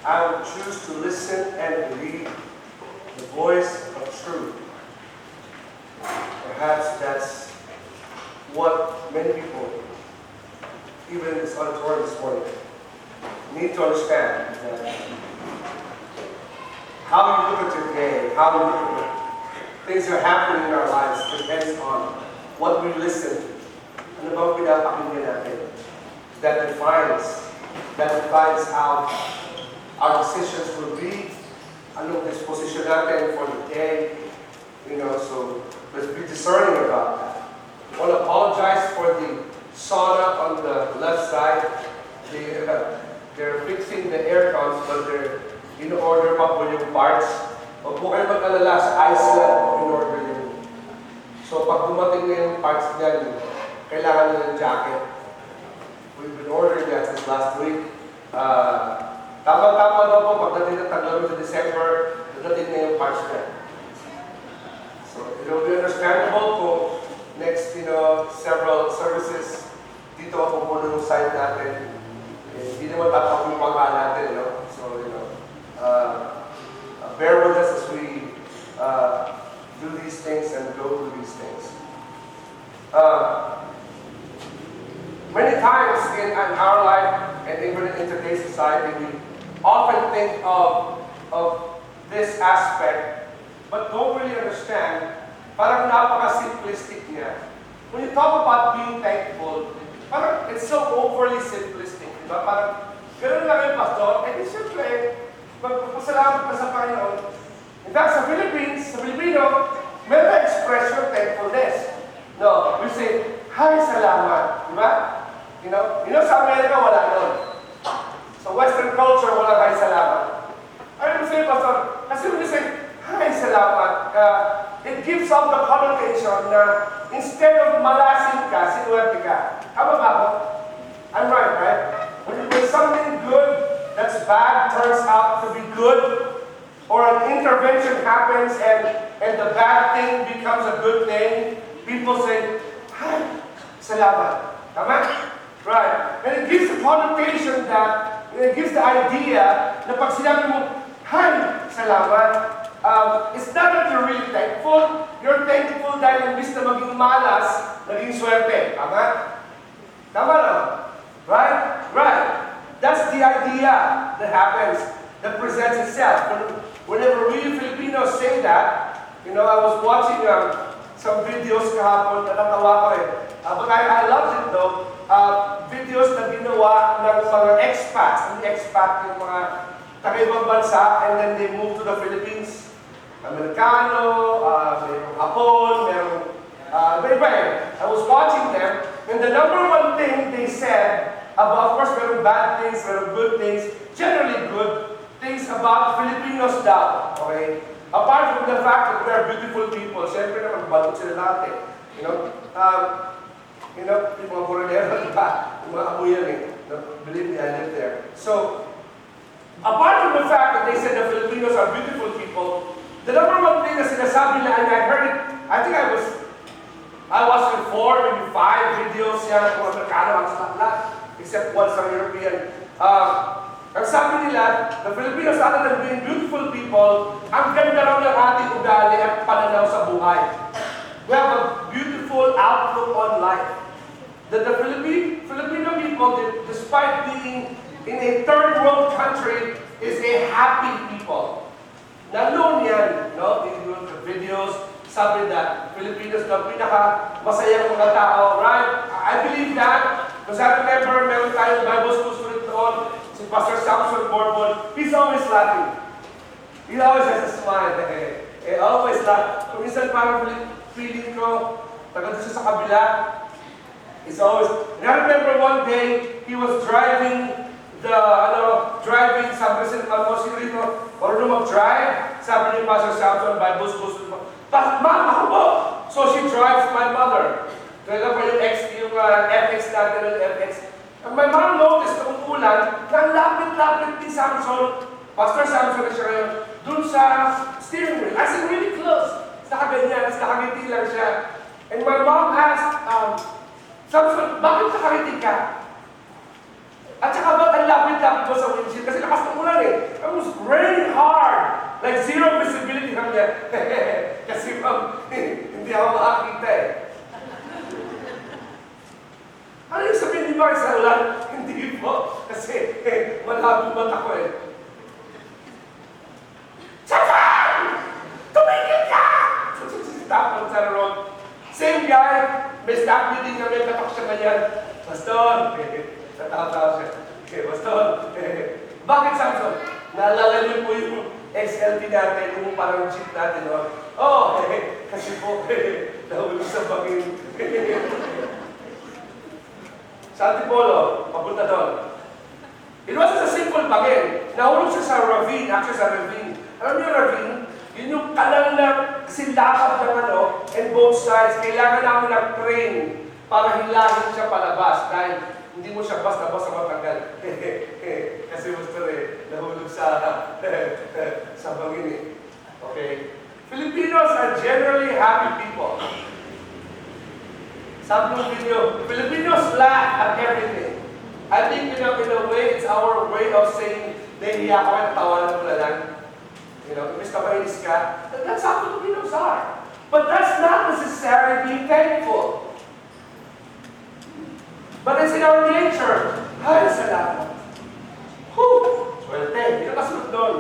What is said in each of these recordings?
I would choose to listen and believe the voice of truth. Perhaps that's what many people, even in this auditorium this morning, need to understand. That how we look at your day, how we look at things that are happening in our lives depends on what we listen to. Ano bang pinapakinggan natin? That defines how our decisions will be. Anong disposition natin for the day. So let's be discerning about that. I want to apologize for the sauna on the left side. They're fixing the air cons, but they're in-order pa po yung parts. Huwag po kayo mag-alala, sa Iceland in-order yun. So pag dumating na yung parts niyan, kailangan nila ng jacket. We've been ordering that since last week. Tama-tama daw po, pagdating na taglamig sa December, dadating na yung parts niya. So it will be understandable kung next, several services, dito ako muna yung site natin. Hindi naman tapapupanga natin, So, bear with us as we do these things and go through these things. Many times in our life, and even in today's society, we often think of this aspect, but don't really understand. Parang napaka-simplistic niya. When you talk about being thankful, parang it's so overly simplistic. Diba? Parang, gano'n lang yung pastor, di siyempre, magpapasalamat ka sa Panginoon. In fact, sa Filipino, meron na expression of thankfulness. No, we say, hi, salamat. Diba? Sa Amerika, wala nun. Sa Western culture, wala hi, salamat. Ano say, pastor? Kasi when you say, hi, salamat, it gives off the connotation na instead of malasin ka, sinuwerte ka. Tama ba ako? I'm right? When something good that's bad turns out to be good, or an intervention happens and the bad thing becomes a good thing, people say, hi, salamat. Tama? Right. And it gives the connotation that, it gives the idea na pag sinabi mo, hi, salamat, it's not that you're really thankful. You're thankful dahil imbis na maging malas, naging swerte. Tama? Tama na? Right. That's the idea that happens, that presents itself. Whenever we Filipinos say that, I was watching some videos kahapon, natatawa ko eh. But I loved it though. Videos na ginawa ng mga expats. Ang expat yung mga taga-ibang bansa, and then they move to the Philippines. Amerikano, merong Hapon, merong iba eh. I was watching them, and the number one thing they said, of course, merong bad things, merong good things, generally good things about Filipinos daw. Okay? Apart from the fact that we are beautiful people, syempre naman, balot sila lahat eh. Yung mga foreignero, diba? Yung mga amuyan eh. Believe me, I live there. So, apart from the fact that they said the Filipinos are beautiful people, the number one thing na sinasabi na, and I heard it, I think I was in 4, maybe 5 videos yan, kung Amerikano, ang lahat, except one sa European. Ang sabi nila, the Filipinos, other than being beautiful people, ang ganda raw ng ating ugali at pananaw sa buhay. We have a beautiful outlook on life. That the Filipino people, despite being in a third world country, is a happy people. Nanoon yan, in the videos, sabi na Filipinos na pinaka-masayang mga tao, right? I believe that, because I remember meron tayong Bible school student noon, si Pastor Samson Borbon, he's always laughing. He always has a smile. Always laugh. Kung minsan parang feeling ko, taga doon sa kabila, he's always, and I remember one day, he was driving, sabi ko rito, marunong mag-drive, sabi ni Pastor Samson, Bible school student, Ma'am, ako po! So she drives my mother. Kaya pa yung FX natin, yung FX. And my mom noticed na umulan, na lapit-lapit ni Samson, Pastor Samson na siya ngayon, dun sa steering wheel. As in really close. Nakaganyan, nakangiti lang siya. And my mom asked, Samson, bakit nakangiti ka? At saka ba't ang lapit-lapit mo sa windshield? Kasi lakas ng ulan eh. malabo mata ko eh. Satan! Tumigil ka! Tapos sa road. Same guy, may staff meeting kami, katok siya ganyan. Pastor! Tatawa-tawa siya. Okay, Pastor! Bakit, Samson? Naalala niyo po yung XLT natin, yung parang jeep natin, no? Oh, kasi po, nahulog sa bangin. Sa Antipolo, papunta doon. It wasn't a simple bangin. Nahulog siya sa ravine, actually sa ravine. Alam niyo ravine? Yun yung kanal na silakad ng ano, and both sides. Kailangan namin ng-train para hilahin siya palabas dahil hindi mo siya basta-basta matanggal. Kasi gusto nahulog sa bangin eh. Okay? Filipinos are generally happy people. Sabi ng video, Filipinos laugh at everything. I think, in a way, it's our way of saying, nahihiya ko at tawanan mo na lang. Imbis na mainis ka, that's how Filipinos are. But that's not necessarily being thankful. But it's in our nature. Ay, salamat. Swerte, hindi na kasunod doon.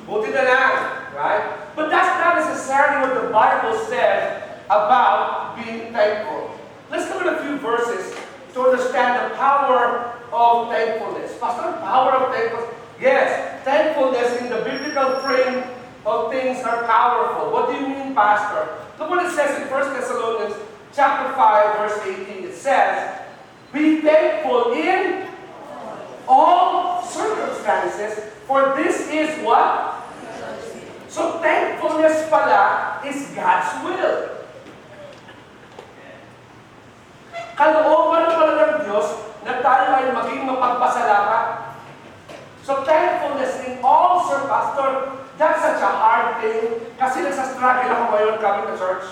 Buti na lang, right? But that's not necessarily what the Bible says about being thankful. Let's look at a few verses to understand the power of thankfulness. Pastor, power of thankfulness? Yes, thankfulness in the biblical frame of things are powerful. What do you mean, Pastor? Look what it says in 1 Thessalonians chapter 5, verse 18. It says, be thankful in all circumstances, for this is what? So thankfulness pala is God's will. Kalooban pala ng Diyos na tayo ay maging mapagpasalamat. So thankfulness in all Pastor, that's such a hard thing. Kasi nagsastruggle ako ngayon coming to church.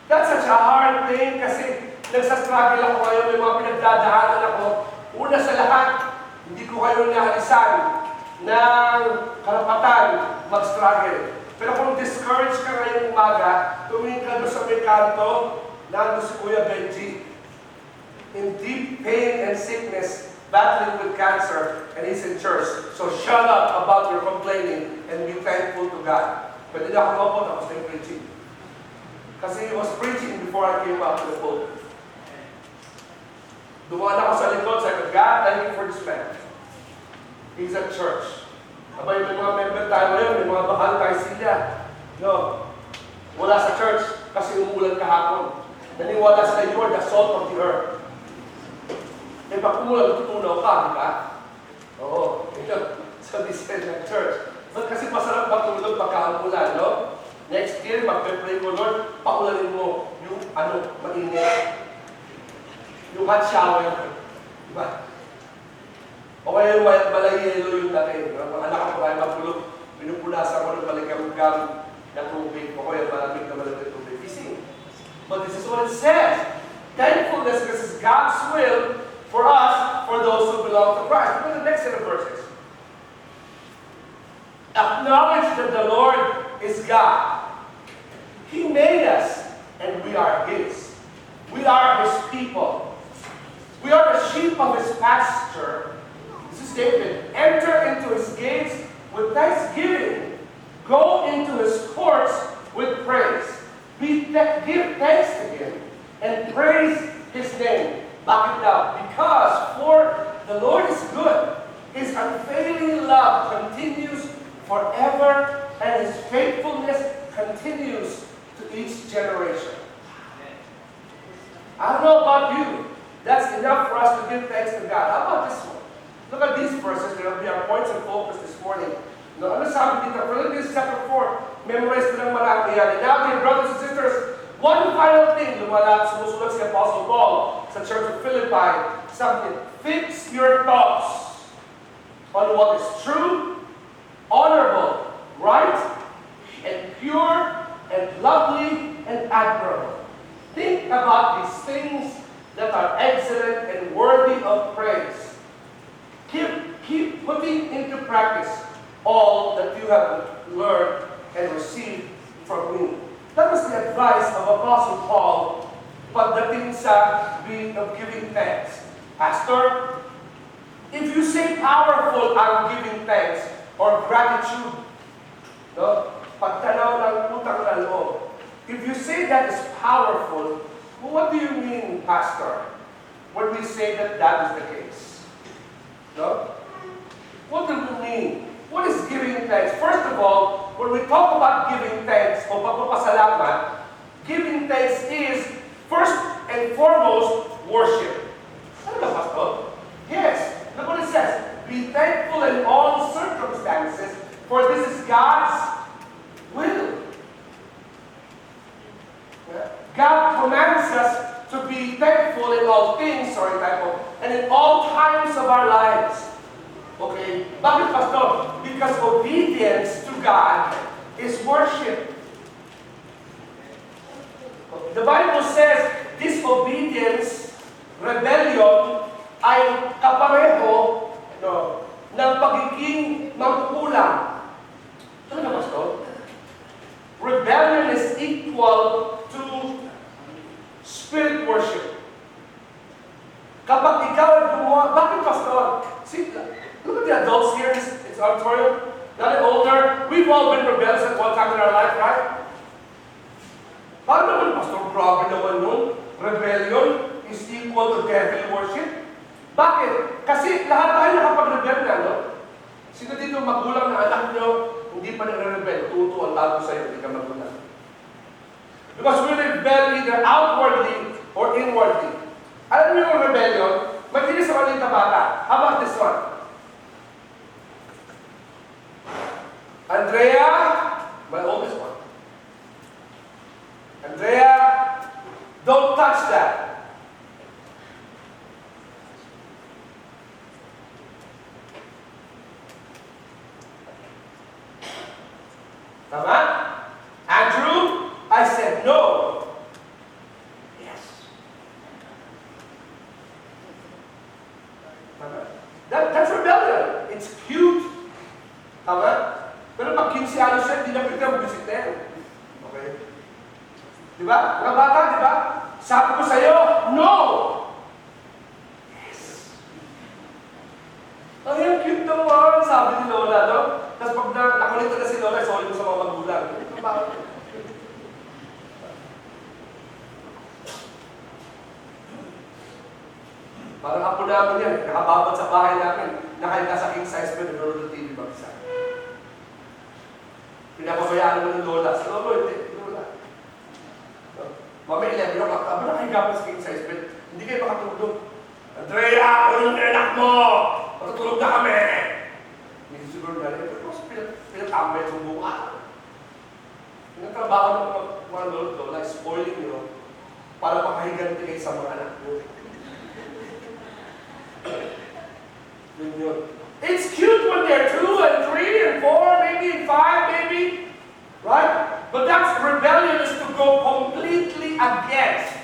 That's such a hard thing kasi nagsastruggle ako ngayon, may mga pinagdadaanan ako. Una sa lahat, hindi ko kayo naalisan ng karapatan mag-struggle. Pero kung discouraged ka ngayong umaga, tumingin ka doon sa may kanto, nandun si Kuya Benji, in deep pain and sickness, battling with cancer, and he's in church. So shut up about your complaining and be thankful to God. Pwede na ako maupo, tapos na yung preaching. Kasi he was preaching before I came up to the pulpit. Dumaan ako sa likod, sabi ko, God, thank you for this man. He's at church. Abay, may mga member tayo ngayon, may mga bahal tayo sila. No, wala sa church kasi umuulan kahapon. Naniwala sila, you are the salt of the earth. Eh, pag umulan, tutunaw ka, di ba? Oo, ito, sa discipline ng church. But kasi masarap matulog pagka umulan, no? Next year, magpe-pray ko, Lord, paulanin mo yung, mainit. Yung hot shower. Diba? O kaya yung malayelo yung dating. Mga anak ko ay matulog, pinupunasan ko ng maligam-gam na tubig. O kaya malamig na malamig tubig. Gising. But this is what it says. Thankfulness, this is God's will for us, for those who belong to Christ. Look at the next set of verses. Acknowledge that the Lord is God. He made us, and we are His. We are His people. We are the sheep of His pasture. This is David. Enter into His gates with thanksgiving. Go into His courts with praise. Give thanks to Him and praise His name. Bakit daw? Because for the Lord is good. His unfailing love continues forever, and His faithfulness continues to each generation. I don't know about you. That's enough for us to give thanks to God. How about this one? Look at these verses. They're going to be our points of focus this morning. Now, ano sabi dito? Philippians chapter 4. Memorize ko ng marami yan. And now, dear brothers and sisters, one final thing. Sumusulat si Apostle Paul sa Church of Philippi. Sabi niya, fix your thoughts on what is true, honorable, right, and pure, and lovely, and admirable. Think about these things that are excellent and worthy of praise. Keep putting into practice all that you have learned and received from me. That was the advice of Apostle Paul pagdating sa being of giving thanks. Pastor, If you say powerful, I'm giving thanks or gratitude, no? Pagtanaw ng utang na loob. If you say that is powerful, what do you mean, Pastor, when we say that that is the case? No? What do we mean? What is giving thanks? First of all, when we talk about giving thanks o pagpapasalamat, giving thanks is first and foremost worship. Ano ba, Pastor? Yes. Look what it says. Be thankful in all circumstances, for this is God's will. God commands us to be thankful in all things, and in all times of our lives. Okay? Bakit, Pastor? Because obedience to God is worship. The Bible says disobedience, rebellion, ay kapareho ng pagiging mangkukulang. Ano na, Pastor? Rebellion is equal to spirit worship. Kapag ikaw ay gumawa, bakit, Pastor? See, look at the adults here in this auditorium. Not older. We've all been rebellious at one time in our life, right? Paano naman, Pastor? Grabe naman nun. Rebellion is equal to devil worship. Bakit? Kasi lahat tayo nakapag-rebel na, no? Sino dito magulang na anak nyo, hindi pa nagre-rebel, tuto ang tawag sa'yo, hindi ka magulang. Because we rebel either outwardly or inwardly. Alam niyo yung rebellion? Magkili sa maliit na bata. How about this one? Andrea, my oldest one. Andrea, don't touch that. Tama? Andrew, I said no. Yes. Tama? That's rebellion. It's cute. Tama? Pero pag 15 anos siya, hindi na pwede ang visit na yan. Okay? Di ba? Mga bata, di ba? Sabi ko sa'yo, no! Yes. Ang cute naman, sabi ni Lola, no? Tapos pag nakulit na si Lola, sorry mo sa mga magulang. Parang apo namin yan, nakababad sa bahay namin, nakahinga sa king size bed, nanonood ng TV mag-isa. Pinapabayaan mo ng Lola. Sa Lola, hindi Lola. Mami, 11 o'clock, aba nakahiga pa sa king size bed, hindi kayo makatulog. Andrea, ano yung anak mo? Matutulog na kami! Hindi siguro na rin, pero pinatambay sa buka. Pinagtrabaho ng mga Lola, spoiling nyo, para makahiganti kayo sa mga anak mo. It's cute when they're 2 and 3 and 4, maybe and 5, maybe, right? But that's rebellion is to go completely against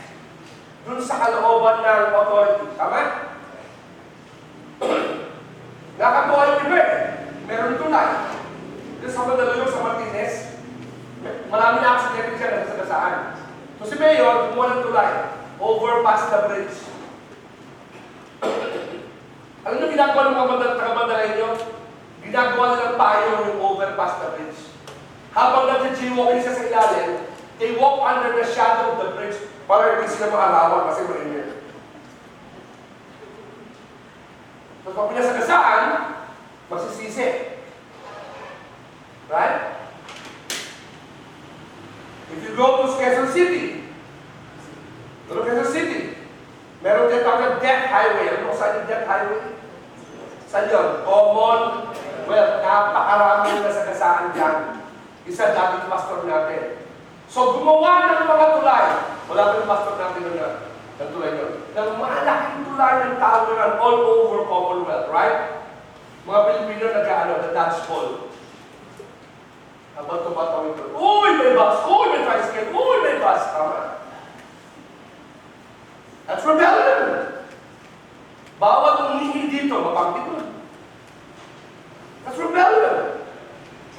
dun sa kalooban ng authority. Tama? Nakatuwa yung iba eh. Meron tulay. Dito sa Mandaluyong, sa Martinez, marami na aksidente dyan na nasagasaan. So si Mayor, kumuha ng tulay, overpass the bridge. Alam niyo ginagawa ng mga taga-Mandalay nyo? Ginagawa nilang payo yung overpass the bridge. Habang nag-jaywalking siya sa ilalim, they walk under the shadow of the bridge para hindi sila maarawan kasi mainit. So pag pinasagasaan, magsisisi. Right? If you go to Quezon City, meron din tawag death highway. Ano kung saan yung death highway? Saan yun? Common. Well, napakarami na nasagasaan dyan. Isa dating pastor natin. So, gumawa ng mga tulay. Wala pa yung pastor natin ng tulay yun. Ng malaking tulay ng tawaran all over Commonwealth, right? Mga Pilipino nag-ano, the Dutch Hall. Habang tumatawin ko, uy, may bus! Uy, may tricycle! Uy, may bus! Tama. That's rebellion. Bawat umihi dito, mapangit nun. That's rebellion.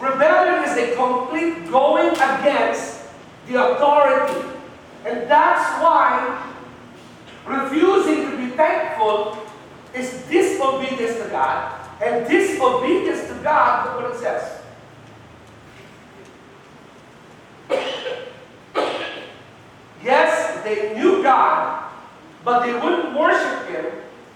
Rebellion is a complete going against the authority. And that's why refusing to be thankful is this disobedience to God, and disobedience to God, look what it says. Yes, they knew God, but they wouldn't worship Him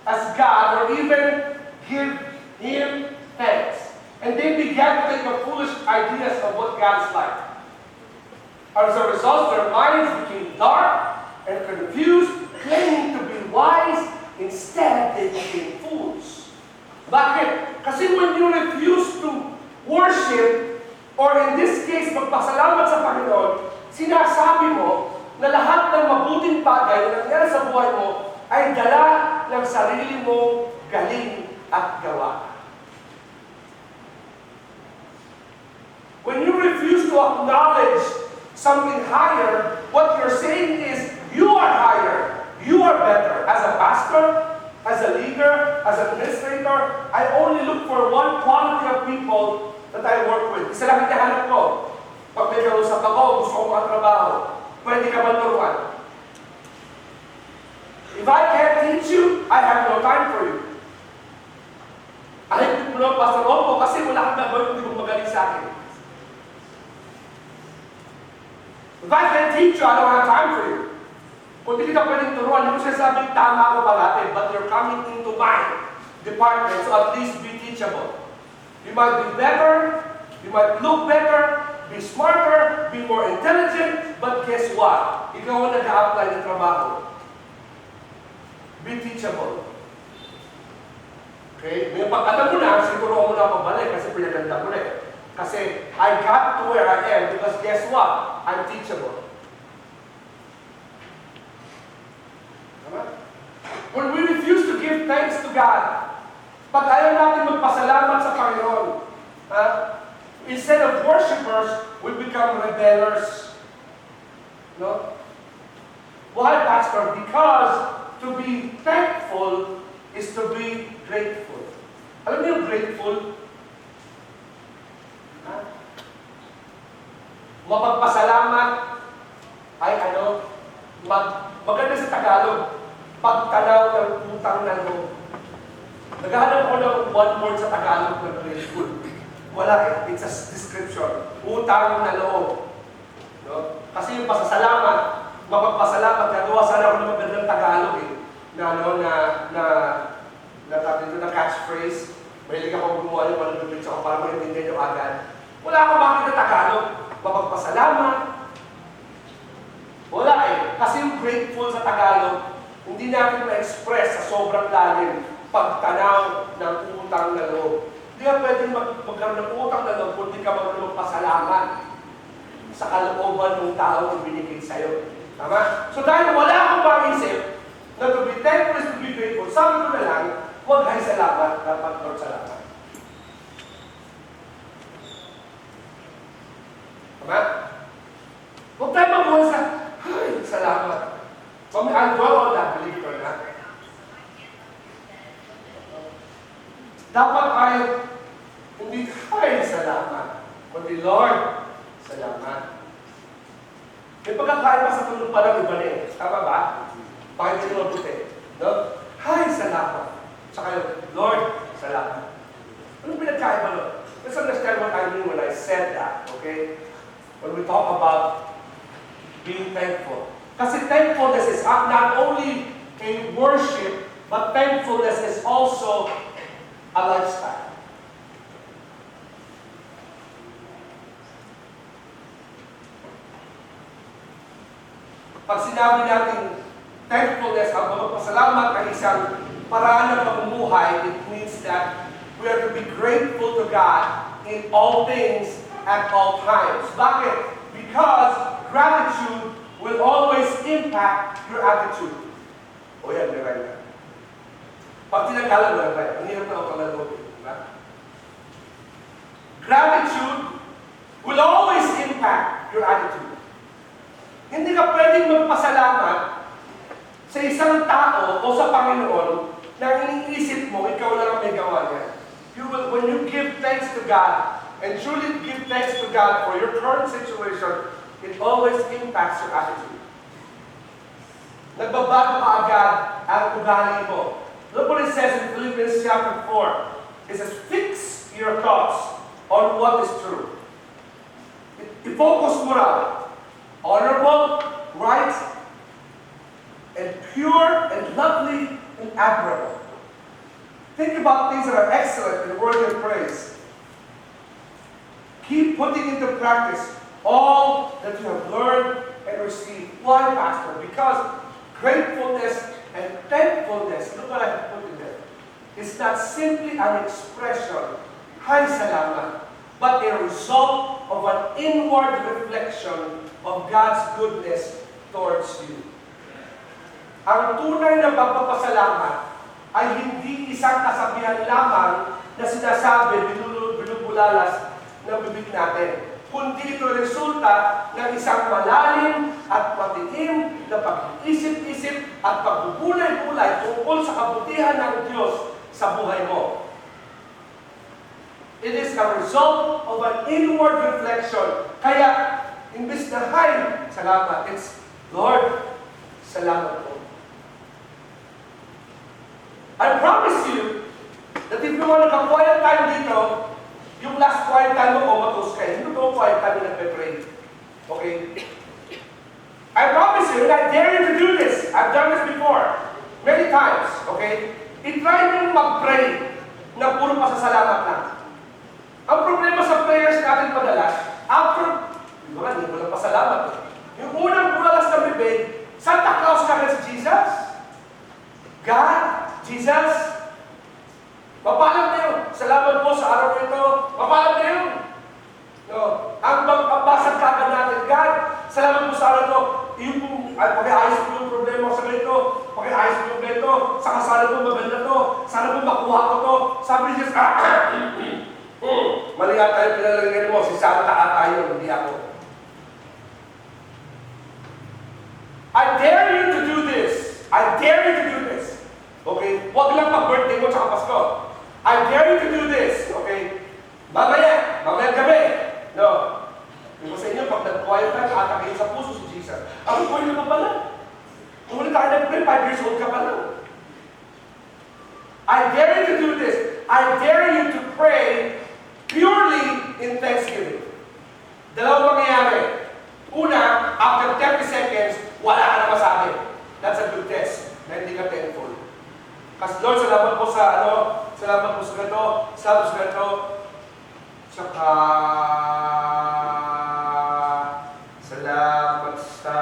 as God or even give Him thanks. And they began to think of foolish ideas of what God is like. As a result, their minds became dark and confused, claiming to be wise. Instead, they became fools. Bakit? Kasi when you refuse to worship, or in this case, magpasalamat sa Panginoon, sinasabi mo na lahat ng mabuting bagay na nangyari sa buhay mo ay dala ng sarili mo galing at gawa. When you refuse to acknowledge something higher, what you're saying is, you are higher, you are better. As a pastor, as a leader, as an administrator, I only look for one quality of people that I work with. Isa lang hinahanap ko. Pag may kausap ako, gusto kong matrabaho. Pwede ka ba turuan? If I can't teach you, I have no time for you. Ay, mo lang, Pastor Opo, kasi wala kang gagawin kung hindi mo magaling sa akin. If I can't teach you, I don't have time for you. Kung hindi ka pwedeng turuan, hindi mo sinasabing tama ako bagate, but you're coming into my department, so at least be teachable. You might be better, you might look better, be smarter, be more intelligent, but guess what? Ikaw ang nag-a-apply ng trabaho. Be teachable. Okay? May pag-alam mo na, siguro mo na pabalik kasi pinaganda mo na. Kasi I got to where I am because guess what? I'm teachable. When we refuse to give thanks to God, pag ayaw natin magpasalamat sa Panginoon, instead of worshipers, we become rebellers. No? Why, Pastor? Because to be thankful is to be grateful. Alam niyo yung grateful? Mapagpasalamat ay maganda sa Tagalog, pagtanaw ng utang na loob. Naghahanap ko ng one word sa Tagalog ng grateful. Wala eh. It's a description. Utang na loob. No? Kasi yung pasasalamat, mapagpasalamat, nagawa sana ako ng magandang Tagalog eh. Na catchphrase. Mahilig ako gumawa ng manubits ako para maintindihan nyo agad. Wala akong bakit na Tagalog. Mapagpasalamat. Wala eh. Kasi yung grateful sa Tagalog, hindi natin ma-express sa sobrang lalim pagtanaw ng utang na loob. Hindi ka pwedeng magkaroon ng utang na loob kung di ka magkaroon ng pasalamat sa kalooban ng tao na binigay sa'yo. Tama? So dahil wala akong maisip na to be thankful is to be grateful, sabi ko na lang, huwag ay salamat, dapat Lord salamat. Tama? Huwag tayo mabuhay sa, ay, salamat. I'll dwell on that, believe it or not. Dapat ay, hindi ay salamat, kundi Lord, salamat. May pagkakain pa sa tulong pa ng iba na eh. Tama ba? Pakinggan mo mabuti. No? Hi, salamat. Tsaka yung, Lord, salamat. Anong pinagkaiba nun? Let's understand what I mean when I said that, okay? When we talk about being thankful. Kasi thankfulness is not only a worship, but thankfulness is also a lifestyle. Pag sinabi natin thankfulness, ang pagpapasalamat ay isang paraan ng pamumuhay, it means that we are to be grateful to God in all things at all times. Bakit? Because gratitude will always impact your attitude. O yan, may right. Pag tinagalan mo, ang hirap na ako kalagod. Diba? Gratitude will always impact your attitude. Hindi ka pwedeng magpasalamat sa isang tao o sa Panginoon na iniisip mo, ikaw lang ang may gawa niya. When you give thanks to God, and truly give thanks to God for your current situation, it always impacts your attitude. Nagbabago ka agad ang ugali mo. Look what it says in Philippians chapter 4. It says, fix your thoughts on what is true. I-focus mo lang. Honorable, right, and pure, and lovely, and admirable. Think about things that are excellent and worthy of praise. Keep putting into practice all that you have learned and received. Why, Pastor? Because gratefulness and thankfulness, look what I have put in there, is not simply an expression, "Hay salamat," but a result of an inward reflection of God's goodness towards you. Ang tunay na pagpapasalamat ay hindi isang kasabihan lamang na sinasabi, binubulalas ng bibig natin, kundi ito resulta ng isang malalim at matitim na pag-iisip-isip at pagbubulay-bulay tungkol sa kabutihan ng Diyos sa buhay mo. It is a result of an inward reflection. Kaya, imbis na, "Hay, salamat," it's, "Lord, salamat po." I promise you that if you want to quiet time dito, yung last quiet time mo, comatose kayo. Hindi ko quiet time na nagpe-pray. Okay? I promise you, and I dare you to do this. I've done this before. Many times. Okay? I-try nyo mag-pray na puro pasasalamat lang. Ang problema sa prayers natin madalas, after, hindi mo lang pasalamat. Yung unang bulalas ng bibig, Santa Claus ka rin si Jesus? God? Jesus? Mapalag na yun. Salamat po sa araw na ito. Mapalag na yun. No. Ang pagbasag kagad natin, God, salamat po sa araw ito. Yung pag-aayos po yung problema ko sa ganito, pag-aayos po yung ganito, saka sana po maganda to, sana po makuha ko to. Sabi ni Jesus, mali ata yung pinalagyan mo, si Santa ata yun, hindi ako. I dare you to do this. I dare you to do this. Okay? Huwag lang pag-birthday mo tsaka Pasko. I dare you to do this. Okay? Mamaya gabi. No. Yung sa inyo, pag nag-quiet time, atakayin sa puso si Jesus. Ang buhay na pa pala. Kung wala tayo nag-pray, 5 years old ka pa lang. I dare you to do this. I dare you to pray purely in thanksgiving. Dalawang mangyayari. Una, after 30 seconds, wala ka na masabi. That's a good test na hindi ka thankful. Kasi Lord, salamat po sa salamat po sa ganito, salamat sa ganito, saka salamat sa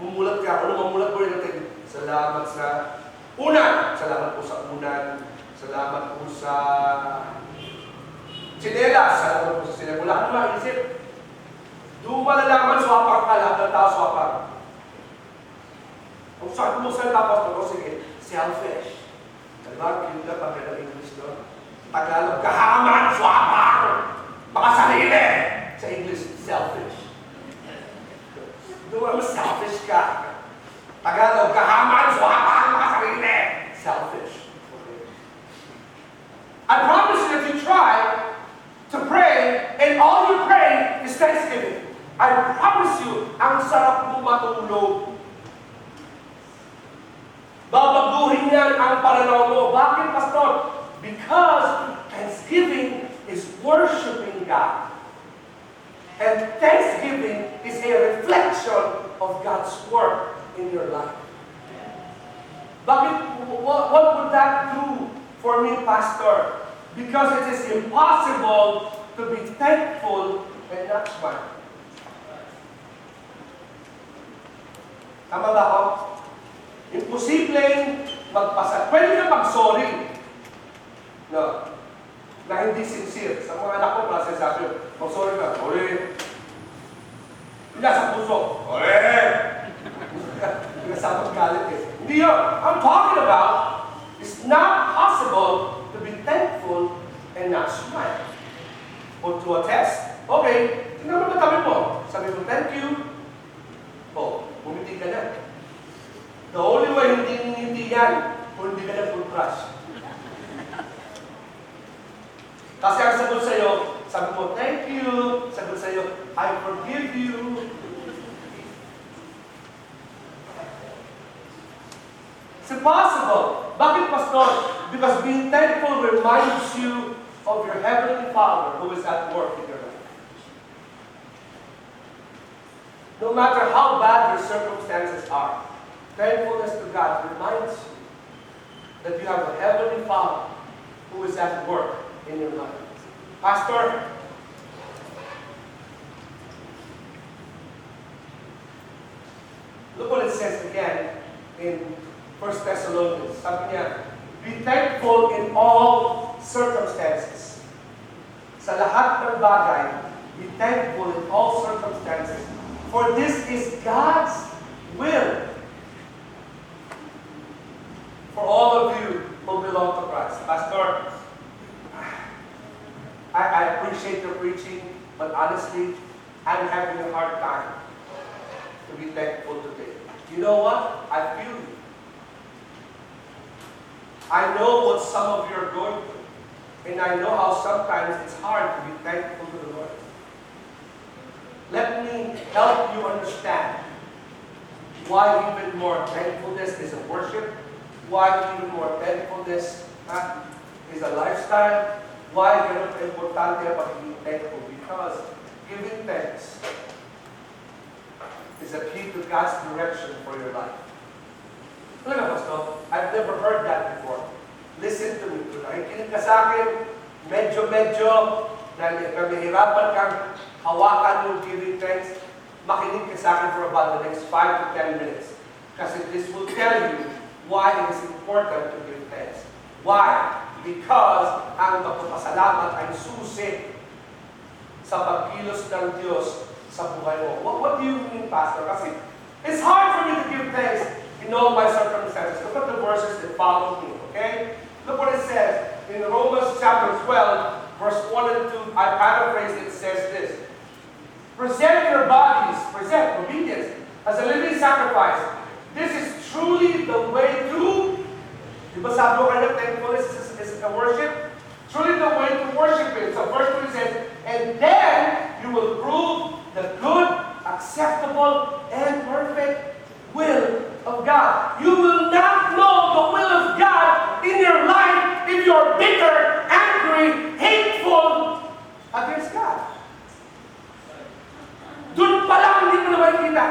mumulat ka. Ano mamulat po rin natin? Salamat sa unan. Salamat po sa unan. Salamat po sa tsinelas. Salamat po sa tsinelas. Wala ka naman isip. Doon malalaman, swapang ka. Lahat ng tao swapang. Kung saan mo sa tapos ko, sige, selfish. Diba? Yung na pag ng English doon. Tagalog, kahaman, swapang. Makasarili. Sa English, selfish. Doon mo selfish ka. Tagalog, kahaman, swapang, makasarili. Selfish. I promise you, if you try to pray, and all you pray is thanksgiving, I promise you, ang sarap mo matulog. Babaguhin yan ang pananaw mo. Bakit, Pastor? Because thanksgiving is worshiping God. And thanksgiving is a reflection of God's work in your life. Bakit? What would that do for me, Pastor? Because it is impossible to be thankful and not smile. Tama ba ako? Imposibleng magpasa. Pwede ka mag-sorry. No. Na hindi sincere. Sa mga anak ko, klase sabi, mag-sorry ka. Sorry. Hindi sa puso. Sorry. Hindi sa paggalit eh. Hindi yun. I'm talking about, it's not possible to be thankful and not smile. O to a test. Okay. Tingnan mo katabi mo. Sabi mo, thank you. O, bumiti ka na. The only way hindi yan kung hindi ka nag-brush. Kasi ang sagot sa'yo, sabi mo, thank you. Sagot sa'yo, I forgive you. It's impossible. Bakit, Pastor? Because being thankful reminds you of your Heavenly Father who is at work in your life. No matter how bad your circumstances are, thankfulness to God reminds you that you have a Heavenly Father who is at work in your life. Pastor, look what it says again in 1 Thessalonians. Sabi niya, be thankful in all circumstances. Sa lahat ng bagay, be thankful in all circumstances. For this is God's will for all of you who belong to Christ. Pastor, I appreciate your preaching, but honestly, I'm having a hard time to be thankful today. You know what? I feel you. I know what some of you are going through. And I know how sometimes it's hard to be thankful to the Lord. Let me help you understand why even more thankfulness is a worship, why even more thankfulness is a lifestyle, why ganun importante ang pagiging thankful. Because giving thanks is a key to God's direction for your life. Alam mo, Pastor, I've never heard that before. Listen to me. Kung nakikinig ka sa akin, medyo, dahil nahihirapan kang hawakan yung giving thanks, makinig ka sa akin for about the next 5 to 10 minutes. Kasi this will tell you why it is important to give thanks. Why? Because ang pagpapasalamat ay susi sa pagkilos ng Diyos sa buhay mo. What do you mean, Pastor? Kasi it's hard for me to give thanks in all my circumstances. Look at the verses that follow me, okay? Look what it says in Romans chapter 12, verse 1 and 2. I paraphrase it, says this. Present your bodies, present obedience, as a living sacrifice. This is truly the way to, di ba sabi ko kayo, thankfulness is a worship? Truly the way to worship it. So verse 2 says, and then you will prove the good, acceptable, and perfect will of God. You will not know the will of God in your life if you're bitter, angry, hateful against God. Doon pa lang hindi mo na makikita.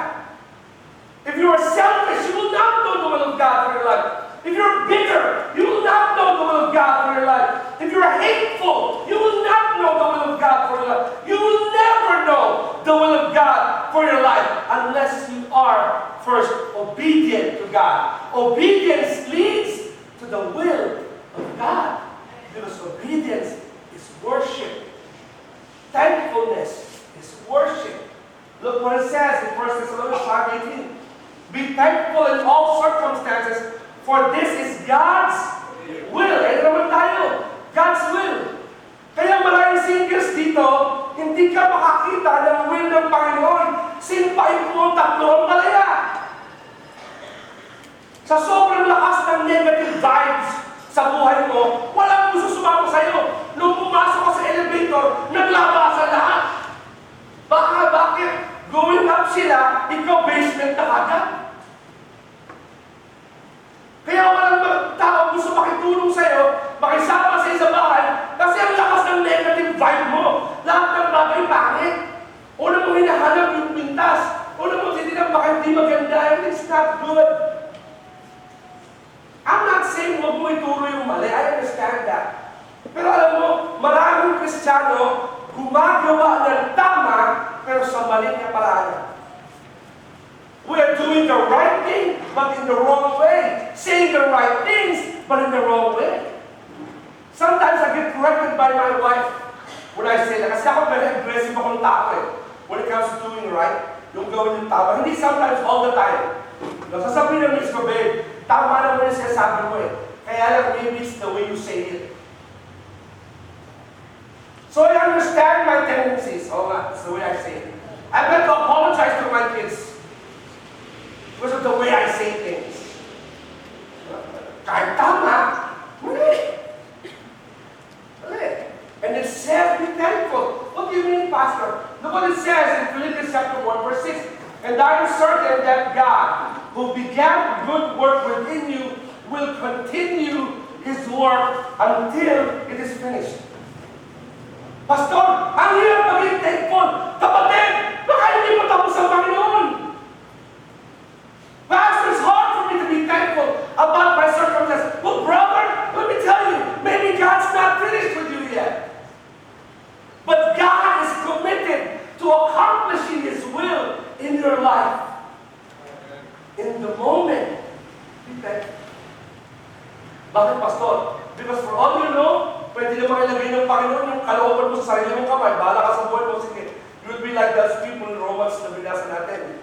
If you are selfish, you will not know the will of God for your life. If you're bitter, you will not know the will of God for your life. If you're hateful, you will not know the will of God for your life. You will never know the will of God for your life unless you are first obedient to God. Obedience leads to the will of God. Because obedience is worship. Thankfulness is worship. Look what it says in 1 Thessalonians 5:18. Be thankful in all circumstances, for this is God's will. Eh naman tayo, God's will. Kaya maraming singles dito, hindi ka makakita ng will ng Panginoon. Simpain mo tatlo ang malaya. Sa sobrang lakas ng negative vibes sa buhay mo, walang gusto sumama sa'yo. Nung pumasok ka sa elevator, naglabasan lahat. Bakit? Going up sila, ikaw basement na agad. Kaya walang tao gusto makitulong sa'yo, makisama sa isang bahay, kasi ang lakas ng negative vibe mo. Lahat ng bagay pangit. Una mo hinahanap yung pintas. Una mo tinilang baka hindi maganda. It's not good. I'm not saying huwag mo ituro yung mali. I understand that. Pero alam mo, maraming Kristiyano gumagawa ng tama, pero sa mali niya paraan. We are doing the right thing, but in the wrong way. Saying the right things, but in the wrong way. Sometimes I get corrected by my wife when I say that. Kasi ako very aggressive akong tao eh. When it comes to doing right, yung gawin yung tama. Hindi sometimes, all the time. Nasasabihin ng Miss ko, babe, tama naman yung sinasabi mo eh. Kaya lang, maybe it's the way you say it. So I understand my tendencies. Oh, that's the way I say it. I've got to apologize to my kids because of the way I say things. Kahit tama, mali. And it says, be thankful. What do you mean, Pastor? Look what it says in Philippians chapter 1, verse 6. And I am certain that God, who began good work within you, will continue His work until it is finished. Pastor, ang hirap maging thankful. Kapatid, baka hindi mo tapos ang Panginoon. Pastor, it's hard for me to be thankful about my circumstances. Well, brother, let me tell you, maybe God's not finished with you yet. But God is committed to accomplishing His will in your life. In the moment, be thankful. Bakit, Pastor? Because for all you know, pwede naman ilagay ng Panginoon yung kalooban mo sa sarili mong kamay. Bahala ka sa buhay mo. Sige. You would be like those people in Romans na binasa natin.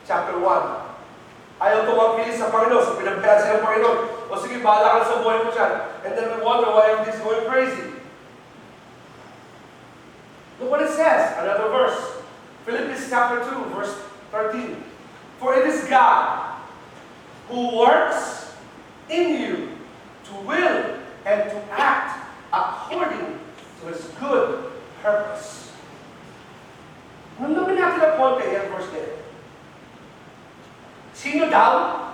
Chapter 1. Ayaw tumangkilis sa Panginoon. So pinagbayad sila ng Panginoon. O sige, bahala ka sa buhay mo dyan. And then we wonder why everything's going crazy. Look what it says. Another verse. Philippians chapter 2, verse 13. For it is God who works in you to will and to act according to His good purpose. Nandun natin ang konti yan, verse 10. Sino daw?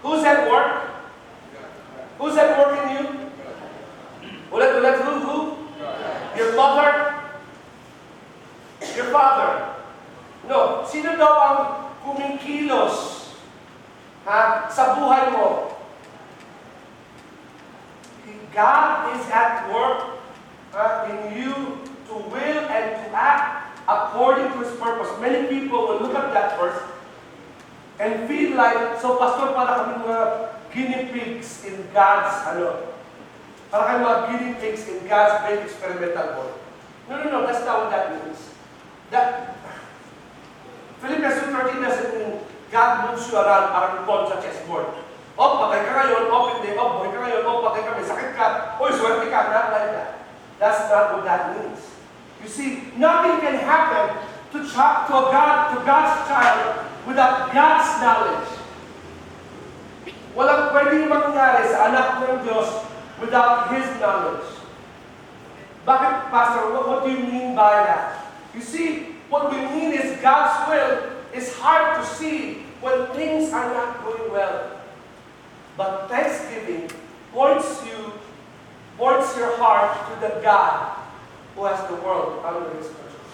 Who's at work? Who's at work in you? Ulit, who? Your mother? Your father? No. Sino daw ang kumikilos sa buhay mo? God is at work in you to will and to act according to His purpose. Many people will look at that verse and feel like, so Pastor, para kami mga guinea pigs in God's, para kami mga guinea pigs in God's great experimental world. No, that's not what that means. Philippians 2:13 doesn't mean God moves you around parang pawn sa chessboard. Patay ka ngayon, hindi, buhay ka ngayon, patay ka, may sakit ka, swerte ka, not like that. That's not what that means. You see, nothing can happen to God's child without God's knowledge. Walang pwedeng mangyari sa anak ng Diyos without His knowledge. Bakit, Pastor? What do you mean by that? You see, what we mean is God's will is hard to see when things are not going well. But thanksgiving points your heart to the God who has the world under His control.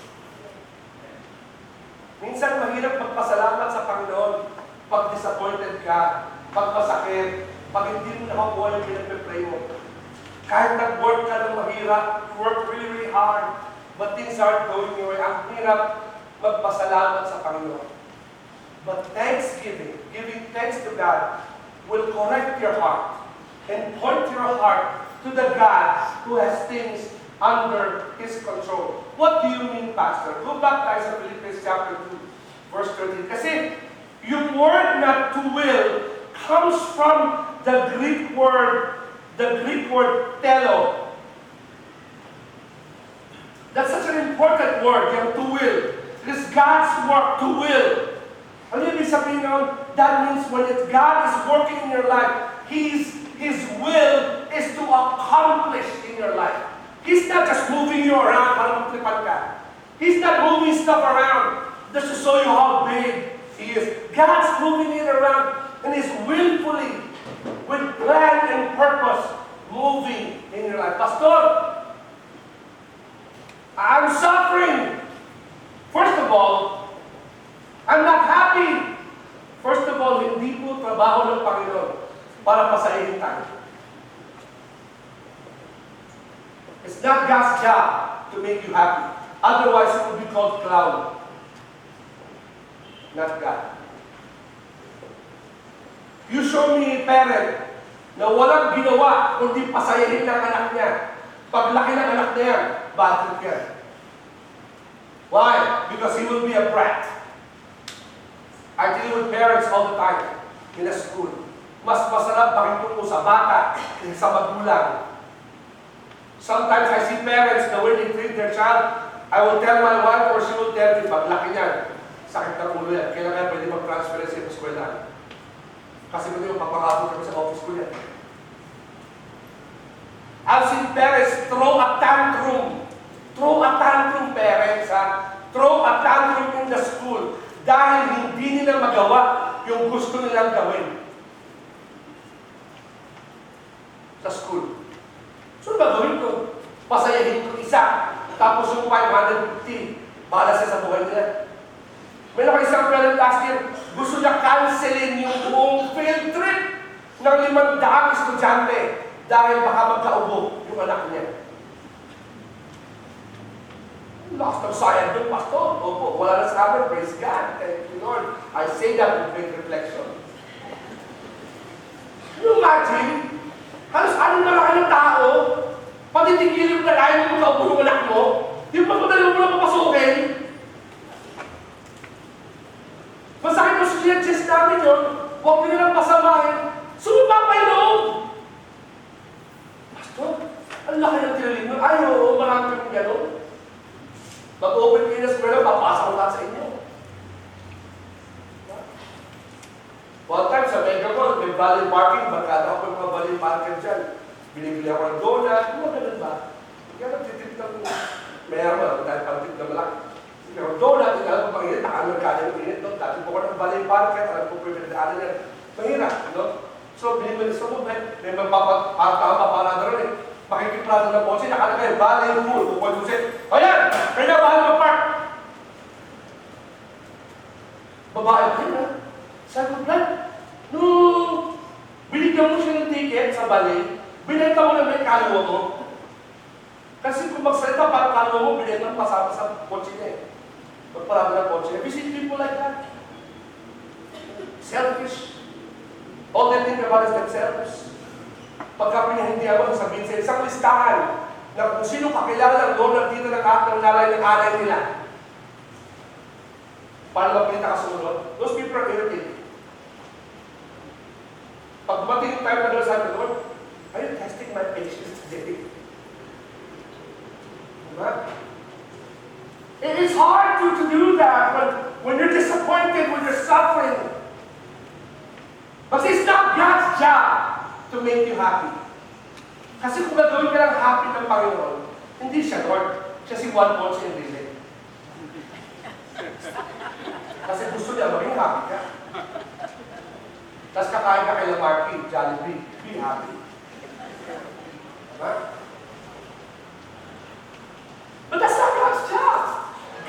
Minsan mahirap magpasalamat sa Panginoon pag disappointed ka, pag masakit, pag hindi mo nakakuha yung pinag-pray mo. Kahit nag-work ka ng mahirap, you work really, really hard, but things aren't going your way. Ang hirap magpasalamat sa Panginoon. But thanksgiving, giving thanks to God, will correct your heart and point your heart to the God who has things under His control. What do you mean, Pastor? Go back tayo sa Philippians chapter 2, verse 13. Kasi yung word na to will comes from the Greek word telo. That's such an important word, yung to will. It is God's work to will. Ano yung ibig sabihin nun? That means when God is working in your life, His will is to accomplish in your life. He's not just moving you around para magtripan ka. He's not moving stuff around just to show you how big He is. God's moving it around and is willfully, with plan and purpose, moving in your life. Pastor, I'm suffering. First of all, I'm not happy. First of all, hindi po trabaho ng Panginoon para pasahin tayo. It's not God's job to make you happy. Otherwise, it would be called clown. Not God. You show me a parent na walang ginawa kundi pasayahin ng anak niya. Paglaki ng anak niya, bad trip yan. Why? Because he will be a brat. I deal with parents all the time in a school. Mas masarap pakitungo sa bata kaysa sa magulang. Sometimes I see parents, the way they treat their child, I will tell my wife or she will tell me, paglaki niyan, sakit ng ulo yan. Kailangan pwede mag-transfer sa eskwela. Kasi pwede magpapakapot kami sa office ko yan. I've seen parents throw a tantrum. Throw a tantrum, parents, ha? Throw a tantrum in the school dahil hindi nila magawa yung gusto nilang gawin. sa school. So, gagawin ko? Pasayahin ko isa. Tapos yung 550, bahala siya sa buhay nila. May isang parent last year, gusto niya cancelin yung buong field trip ng 500 estudyante dahil baka magkaubo yung anak niya. Lost of science doon, Pastor. Opo, wala na sa amin. Praise God. Thank you, Lord. I say that with great reflection. Can you imagine? Halos ano na lang ng tao, patitigilin mo na ayaw mo magkaubo yung anak mo, yung magmadali mo na papasukin. Masakit mo suggest namin yun, huwag nyo lang pasamahin, sumpa pa yung loob. Pastor, ang laki ng tinaling mo. Ay, oo, marami kong gano'n. Mag-open kayo na square, papasa ko lahat sa inyo. One time sa Mega Mall, may valley parking, magkada ako yung mga valley parking dyan. Binibili ako ng donut, mga ganun ba? Kaya nagtitip ng mayaman, dahil pang-tip na malaki. Pero donut, hindi alam ko pang-init, nakaano ng init, no? Dati po ko ng valley parking, alam ko po yung pinagdaanan niya. Mahirap, no? So, binibili sa mobile, may mapaparada rin eh. Makikiprado ng kotse, nakalagay, valley pool, bukod kotse. Ayan! Kaya bahal mag-park! Babae pa yun, ha? Sabi ko, Brad, nung binigyan mo siya ng ticket sa balay, binenta mo na may kalwa mo. Kasi kung magsalita, parang kalwa mo, binenta mo pasama sa kotse niya eh. Magparami ng kotse niya. We see people like that. Selfish. All they think about is themselves. Pagka pinahindihan mo, sabihin sa isang listahan na kung sino kakilala ng donor dito ng nanay ng alay nila. Paano mapilita ka sumunod? Those people are irritated. Pag dumating yung time na doon sa Lord, are you testing my patience today? Diba? It is hard to do that when you're disappointed, when you're suffering. But it's not God's job to make you happy. Kasi kung gagawin ka lang happy ng Panginoon, hindi siya Lord. Siya si Juan Ponce Enrile. Kasi gusto niya maging happy ka. Tapos kakain ka kay Lamarcky, Jollibee, be happy. Diba? But that's not God's job.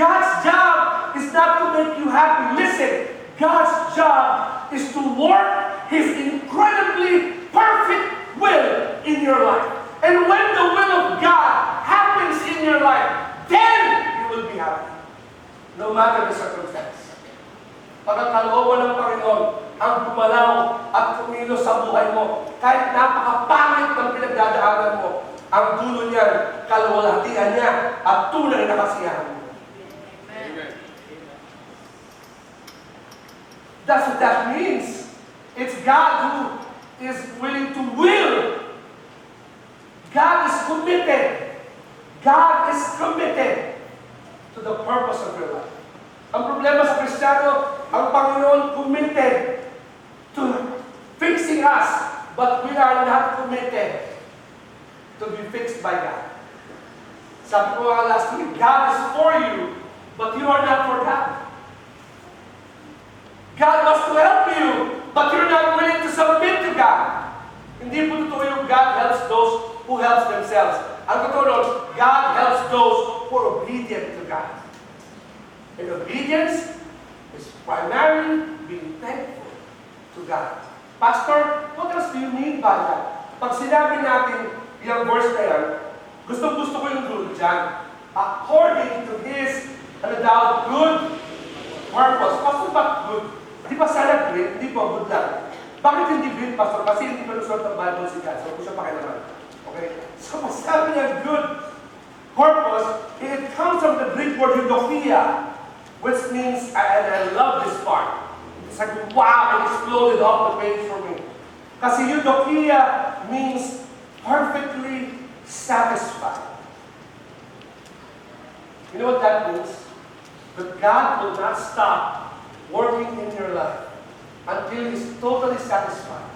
God's job is not to make you happy. Listen, God's job is to work His incredibly perfect will in your life. And when the will of God happens in your life, then you will be happy. No matter the circumstance. Pag ang kalooban ng Panginoon ang gumalaw at kumilos sa buhay mo, kahit napakapangit ng pinagdadaanan mo, ang dulo niyan, kalwalhatian niya, at tunay na kasiyahan mo. Amen. That's what that means. It's God who is willing to will. God is committed. God is committed to the purpose of your life. Ang problema sa Kristiyano, ang Panginoon committed to fixing us, but we are not committed to be fixed by God. Sabi ko nga last week, God is for you, but you are not for God. God wants to help you, but you're not willing to submit to God. Hindi po totoo yung God helps those who helps themselves. Ang totoo nun, God helps those who are obedient to God. And obedience is primarily being thankful to God. Pastor, what else do you mean by that? Pag sinabi natin yung verse na yan, gusto ko yung rule dyan. According to His, good purpose. Pastor, ba't good? Di ba sana great? Hindi po, good lang. Bakit hindi great, Pastor? Kasi hindi pa nasulat ng Bible si God. So, kung siya pakilaman. Okay? So, pag sabi niya good purpose, it comes from the Greek word eudokia, which means, and I love this part. It's like, wow, it exploded off the page for me. Kasi eudokia means perfectly satisfied. You know what that means? That God will not stop working in your life until He's totally satisfied.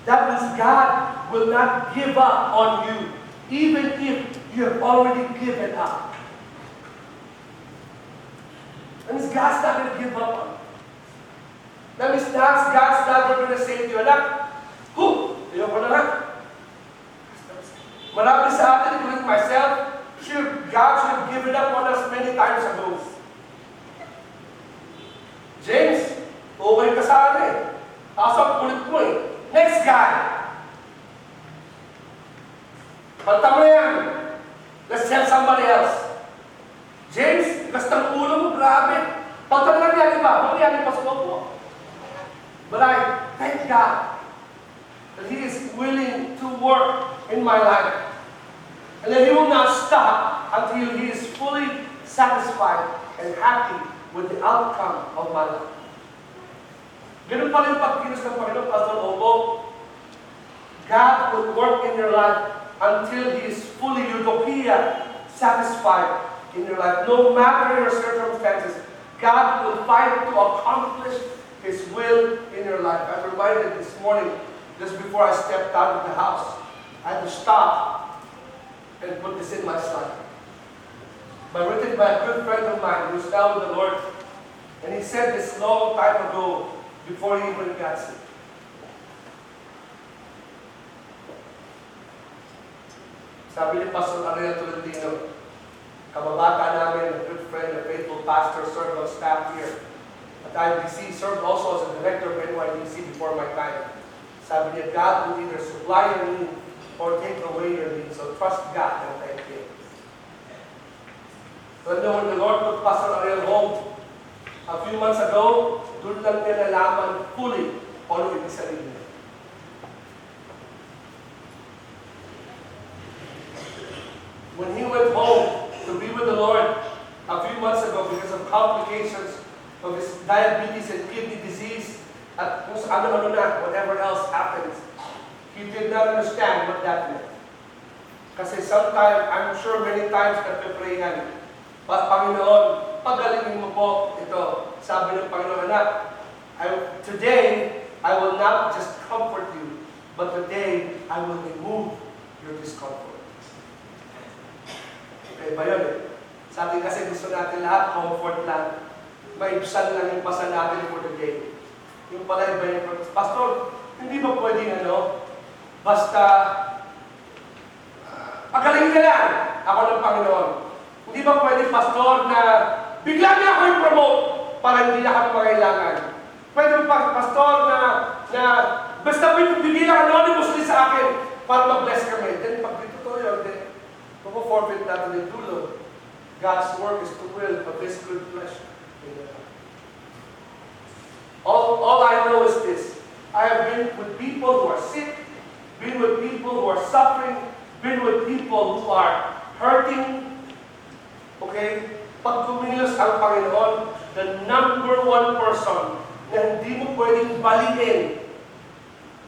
That means God will not give up on you, even if you have already given up. And God's not going to give up on you. Na God's never gonna say to you, anak, ayoko na nga. Marami sa atin, including myself, God should have given up on us many times ago. James, okay ka sa akin eh. Kaso ang kulit mo eh. Next guy. Panta mo yan. Let's help somebody else. James, gastang ulo mo, grabe. Panta lang yan, iba. Mangyari pa sa po. But I thank God that He is willing to work in my life. And that He will not stop until He is fully satisfied and happy with the outcome of my life. Ganun pa rin pagkilos ng Panginoon, Pastor Obo. God will work in your life until He is fully eudokia, satisfied in your life. No matter your circumstances, God will fight to accomplish His will in your life. I'm reminded this morning, just before I stepped out of the house, I had to stop and put this in my slide. Written by a good friend of mine who's now with the Lord. And he said this long time ago, before he even got sick. Sabi ni Pastor Ariel Tolentino, kababata namin, a good friend, a faithful pastor, served on staff here at IBC, served also as a director of NYBC before my time. Sabi niya, God will either supply your need or take away your need. So trust God and thank Him. So when the Lord put Pastor Ariel home, a few months ago, doon lang niya nalaman fully kung ano ibig sabihin niya. When he went home to be with the Lord a few months ago because of complications of his diabetes and kidney disease, at kung ano-ano na, whatever else happens, he did not understand what that meant. Kasi sometimes, I'm sure many times nagpe-pray yan, Panginoon, pagalingin mo po ito. Sabi ng Panginoon, anak, today, I will not just comfort you, but today, I will remove your discomfort. Okay ba yun eh? Sa atin kasi gusto natin lahat, comfort lang. Maibsan lang yung pasan natin for the day. Yung pala iba yung, Pastor, hindi ba pwedeng basta, pagalingin ka lang, ako ng Panginoon. Hindi ba pwede, Pastor, na bigla niya ako i-promote para hindi na ako mangailangan? Pwede ba, Pastor, na basta bigyan ka anonymously sa akin para mag-bless kami. Then, pag dito to yun, then, forfeit natin yung dulo. God's work is to will of His good pleasure. All I know is this. I have been with people who are sick, been with people who are suffering, been with people who are hurting. Okay? Pag kumilos ang Panginoon, the number one person na hindi mo pwedeng balikin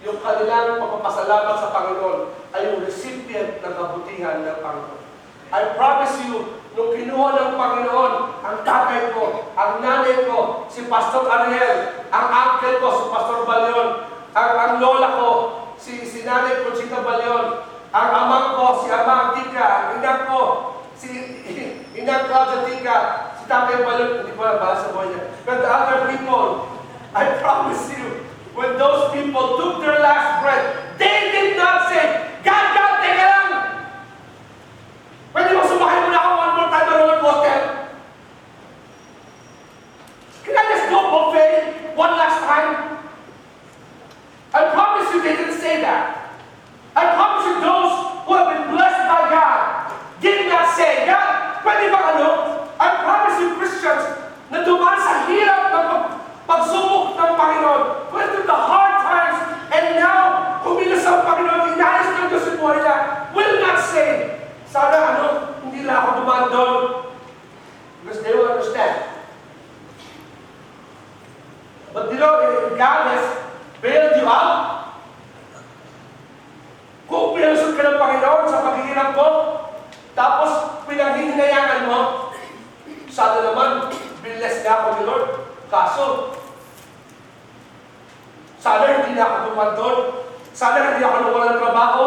yung kanilang pagpapasalamat sa Panginoon ay yung recipient ng kabutihan ng Panginoon. I promise you, nung kinuha ng Panginoon ang tatay ko, ang nanay ko, si Pastor Ariel, ang uncle ko, si Pastor Balion, ang lola ko, si nanay ko, Tica Balion, ang amang ko, si Amang Tica, ang inang ko, si Inang Claudia Tica, si Tatay Balion, hindi ko na bala sa buhay niya. But the other people, I promise you, when those people took their last breath, they did not say, God, teka lang! Pwede mo sumakay mo na ako one more time na roller coaster? Can I just go buffet one last time? I promise you they didn't say that. I promise you those who have been blessed by God did not say, God, pwede ba I promise you Christians na dumaan sa hirap ng pagsubok ng Panginoon, went through the hard times, and now, kumilos ang Panginoon, inayos ng Diyos yung buhay nila, will not say, sana hindi lang ako dumaan doon. Because they will understand. But you know, if God has bailed you out, kung pinalusot ka ng Panginoon sa paghihirap mo, tapos pinaghihinayangan mo, sana naman, bless na ako ni Lord. Kaso, sana hindi na ako dumaan doon. Sana hindi ako nawala ng trabaho.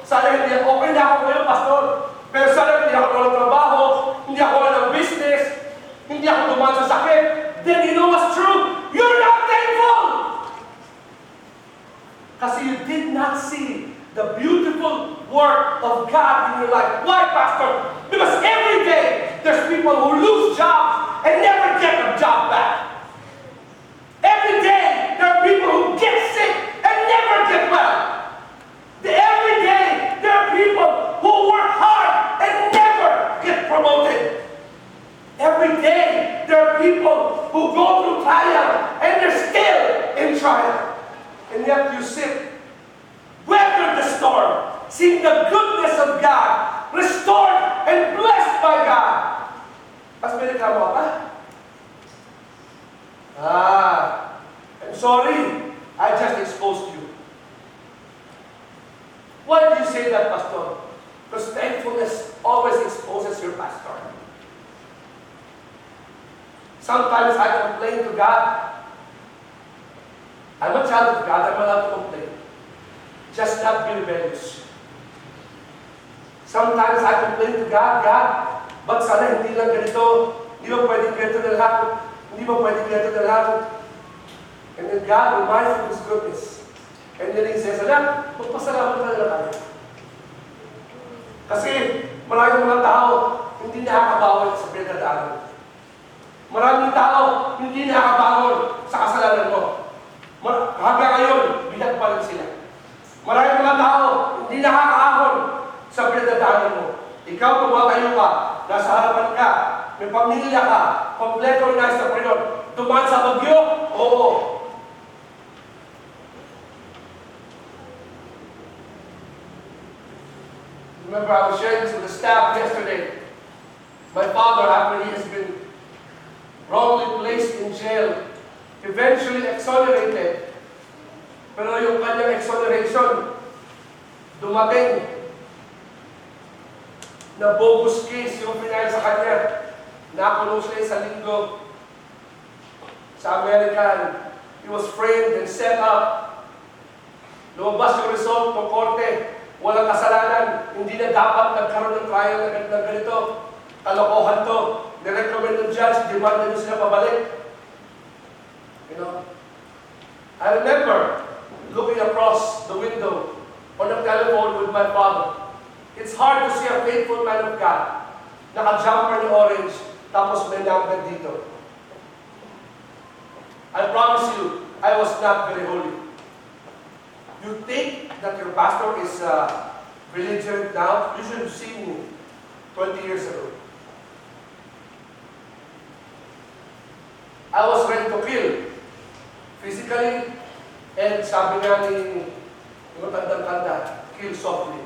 Sana hindi ako, okay na ako ngayon, Pastor. Pero sana hindi ako nawala ng trabaho, hindi ako wala ng business, hindi ako dumaan sa sakit. Then you know what's true? You're not thankful! the beautiful work of God in your life. Why, Pastor? Because every day, there's people who lose jobs and never get a job back. Every day, there are people who get sick and never get well. Every day, there are people who work hard and never get promoted. Every day, there are people who go through trial and they're still in trial. And yet you sit, weather the storm, seeing the goodness of God, restored and blessed by God. Tapos may reklamo ka pa? I'm sorry, I just exposed you. Why do you say that, Pastor? Because thankfulness always exposes your pastor. Sometimes I complain to God. I'm a child of God, I'm allowed to complain. Just not be rebellious. Sometimes I complain to God, God, ba't sana hindi lang ganito? Hindi ba pwedeng ganito na lahat? Hindi ba pwedeng ganito na lahat? And then God reminds me of His goodness. And then He says, anak, magpasalamat na lang tayo. Kasi maraming mga tao hindi nakakabawi sa pinagdadaanan. Maraming tao hindi nakakabangon sa kasalanan mo. Hanggang ngayon, bilag pa rin sila. Maraming mga tao hindi nakakaahon sa pinagdadaanan mo. Ikaw, tumatayo ka, nasa harapan ka, may pamilya ka, kompleto rin sa Panginoon. Dumaan sa bagyo? Oo. Remember, I was sharing this with the staff yesterday. My father, after he has been wrongly placed in jail, eventually exonerated. Pero yung kanyang exoneration, dumating na bogus case yung final sa kanya. Nakulong siya sa linggo sa American. He was framed and set up. Lumabas yung result ng korte. Walang kasalanan. Hindi na dapat nagkaroon ng trial na ganito. Kalokohan to. Nirecommend ng judge, demand na sila pabalik. You know? I remember looking across the window on the telephone with my father. It's hard to see a faithful man of God. Naka-jumper ni orange, tapos may number dito. I promise you, I was not very holy. You think that your pastor is belligerent now? You should have seen me 20 years ago. I was ready to kill. Physically, and sabi nga ni yung tandang-tanda, kill softly.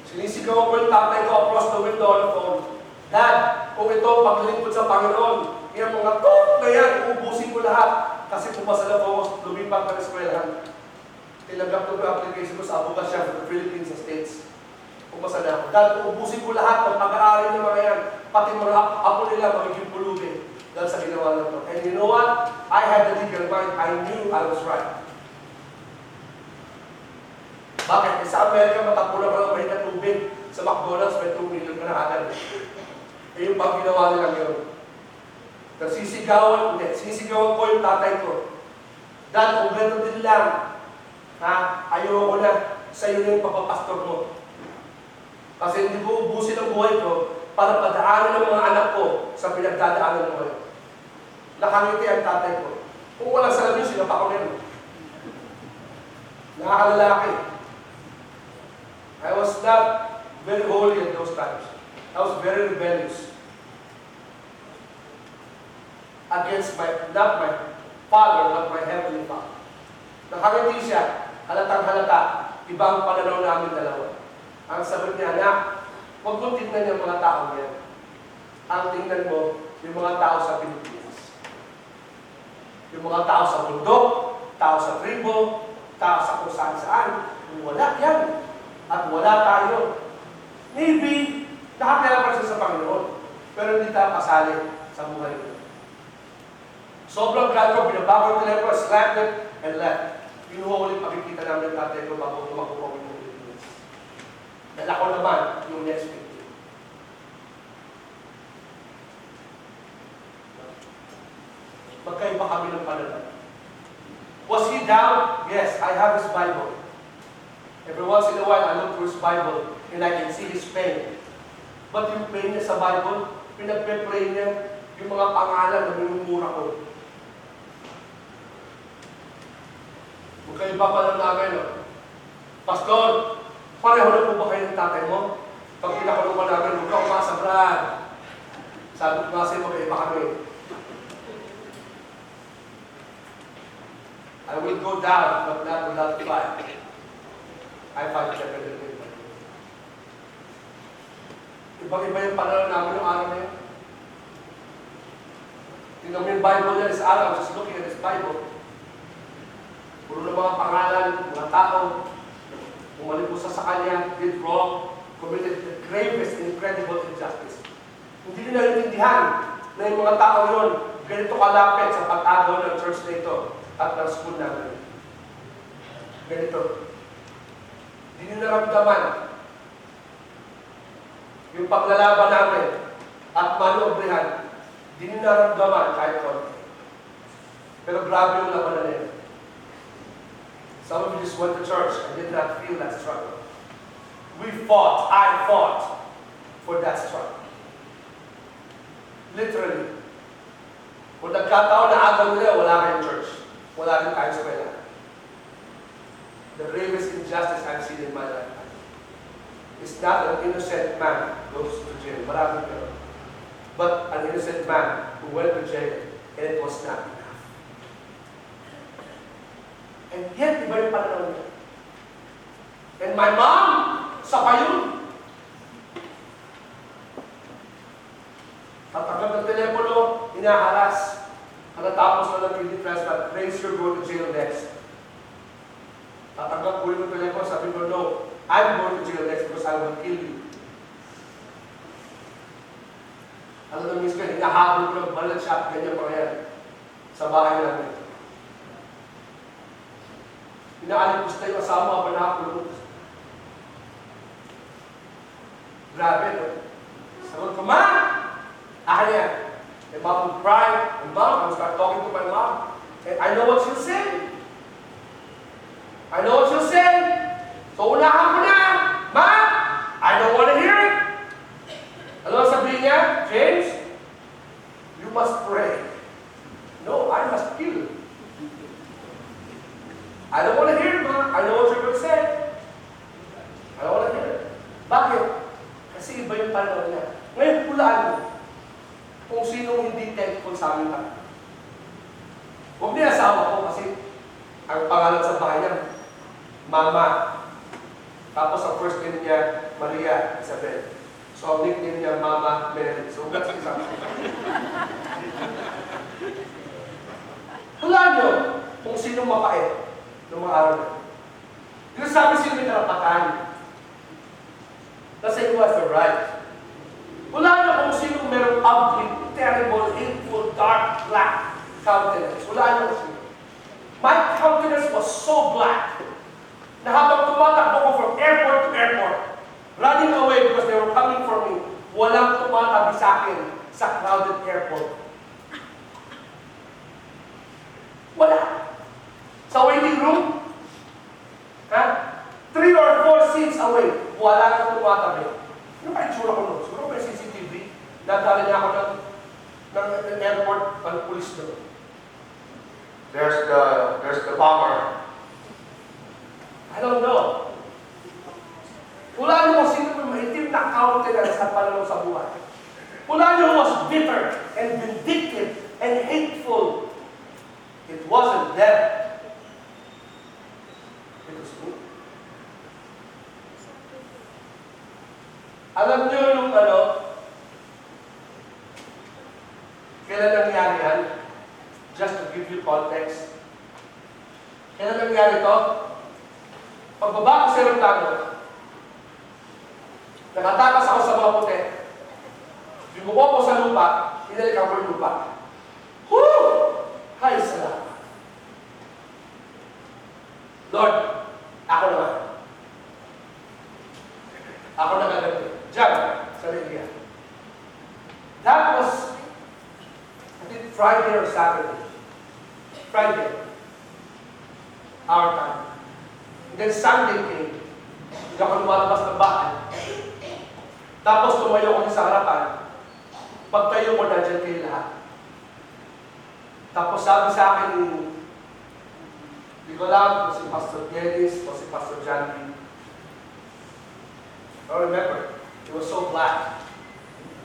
Sinisigaw ko yung tatay ko across the window on the phone. Dad, kung ito paglilingkod sa Panginoon, yung mga talk na yan, uubusin ko lahat. Kasi pumasa na po, lumipat ng eskwelahan. Tinanggap ko yung application ko sa abogasya for the Philippines sa States. Pumasa na ako. Dad, uubusin ko lahat ng pag-aaral ng mga yan. Pati mga apo nila magiging pulubin. Dahil sa ginawa na ito. And you know what? I had the legal mind. I knew I was right. Bakit? Sa Amerika, matapunan ka lang mahina tubig. Sa McDonald's, may 2 million ka na agad. Eh yung pag ginawa nilang yun. Sisigawan ko yung tatay ko. Dad, kung gano'n din lang, ayoko na sa'yo na yung papapastor mo. Kasi hindi ko ubusin ang buhay ko para padaanan ng mga anak ko sa pinagdadaanan mo ngayon. Nakangiti ang tatay ko. Kung walang salamin, sinapa ko nila. Nakakalalaki. I was not very holy in those times. I was very rebellious. Against not my father, but my heavenly Father. Nakangiti siya, halatang halata, ibang pananaw namin dalawa. Ang sabi niya, anak, huwag mong tingnan yung mga tao yan. Ang tingnan mo, yung mga tao sa Pilipinas. Yung mga tao sa bundok, tao sa tribo, tao sa kung saan-saan. Wala yan. At wala tayo. Maybe, nakakilala pa siya sa Panginoon. Pero hindi tayo kasali sa buhay ko. Sobrang glad ko, binabago yung telepo, slapped it, and left. Pinuha ulit pakikita namin ng tatay ko bago tumakbo kami ng Pilipinas. Dala ko naman yung next week. Magkaiba kami ng pananaw. Was he down? Yes, I have his Bible. Every once in a while, I look through his Bible and I can see his pain. But yung pain niya sa Bible, pinagpe-pray niya yung mga pangalan na minumura ko. Magkaiba pa lang namin, no? Pastor, pareho na po ba kayo ng tatay mo? Pag pinakulungan namin, huwag ka umasa, Brad. Sabi ko kasi magkaiba kami. I will go down, but not without fight. I fight separately. Ibang-iba yung pangalan namin yung araw na yun. Tingnan mo yung Bible niya this araw, just looking at this Bible. Puro na mga pangalan, mga tao, umalipusa sa kanya, did wrong, committed the gravest, incredible injustice. Hindi nila naintindihan na yung mga tao yun, ganito kalapit sa pag-agaw ng church na ito at ng school namin. Ganito. Hindi nyo naramdaman yung paglalaban namin at maniobrihan. Hindi nyo naramdaman kahit konti. Pero grabe yung labanan nila. Some of you just went to church and did not feel that struggle. I fought for that struggle. Literally. Kung nagkataon na agaw nila, wala kayong church. Wala rin tayong eskwela. The gravest injustice I've seen in my life is not an innocent man goes to jail. Maraming pero. But an innocent man who went to jail and it was not enough. And yet, iba yung pananaw niya. And my mom, sa payon. Tatagap ng telepono, inaharas. Natapos na ng kidney transplant, praise you, go to jail next. Tatanggap ko yung telepono, sabi ko, no, I'm going to jail next because I will kill you. Alam na miss ka, hinahabol ko ng balat shot, ganyan pa yan. Sa bahay namin. Inaalipos na yung asawa pa nakakulong. Grabe, no? Sagot ko, Ma! Akin yan. And mom would cry, and mom, I would start talking to my mom. And I know what she'll say. I know what she'll say. So unahan ko na, Ma! I don't want to hear it. Ano ang sabihin niya? James, you must pray. No, I must kill. I don't want to hear it, Ma. I know what you're going to say. I don't want to hear it. Bakit? Kasi iba yung panahon niya. Ngayon, pulaan mo kung sino hindi thankful sa amin kami. Huwag niya asawa ko kasi ang pangalan sa bahay niya, Mama. Tapos ang first name niya, Maria Isabel. So ang nickname niya, Mama Mary. So that's isa. Hulaan niyo kung sino mapait ng mga araw na. Yung sabi sino may karapatan. Kasi who has the right. Wala na kung sino merong ugly, terrible, hateful, dark, black countenance. Wala na kung sino. My countenance was so black na habang tumatakbo ko from airport to airport, running away because they were coming for me, walang tumatabi sa akin sa crowded airport. Wala. Sa waiting room, 3 or 4 seats away, wala nang tumatabi. Ano ba yung tsura ko nun? Siguro may CCTV. Nadali niya ako ng airport, ang pulis doon. There's the bomber. I don't know. Wala niyo kung sino may maitim na countenance sa pananaw sa buhay. Wala niyo was bitter and vindictive and hateful. It wasn't them. It was me. Alam niyo nung kailan nangyari yan? Just to give you context. Kailan nangyari to? Pagbaba ko sa aeroplano, nakatakas ako sa mga puti. Bumuko ko sa lupa, hinalikan ko yung lupa. Woo! Hay, salamat. Lord, ako naman. Ako nagaganti. Diyan, sa Lilia. That was, I think, Friday or Saturday. Friday. our time. And then Sunday came. Hindi ako lumalabas ng bahay. Tapos tumayo ko sa harapan. Pagtayo ko, nandiyan kayo lahat. Tapos sabi sa akin, hindi ko alam kung si Pastor Dennis o si Pastor John B. I remember, it was so black.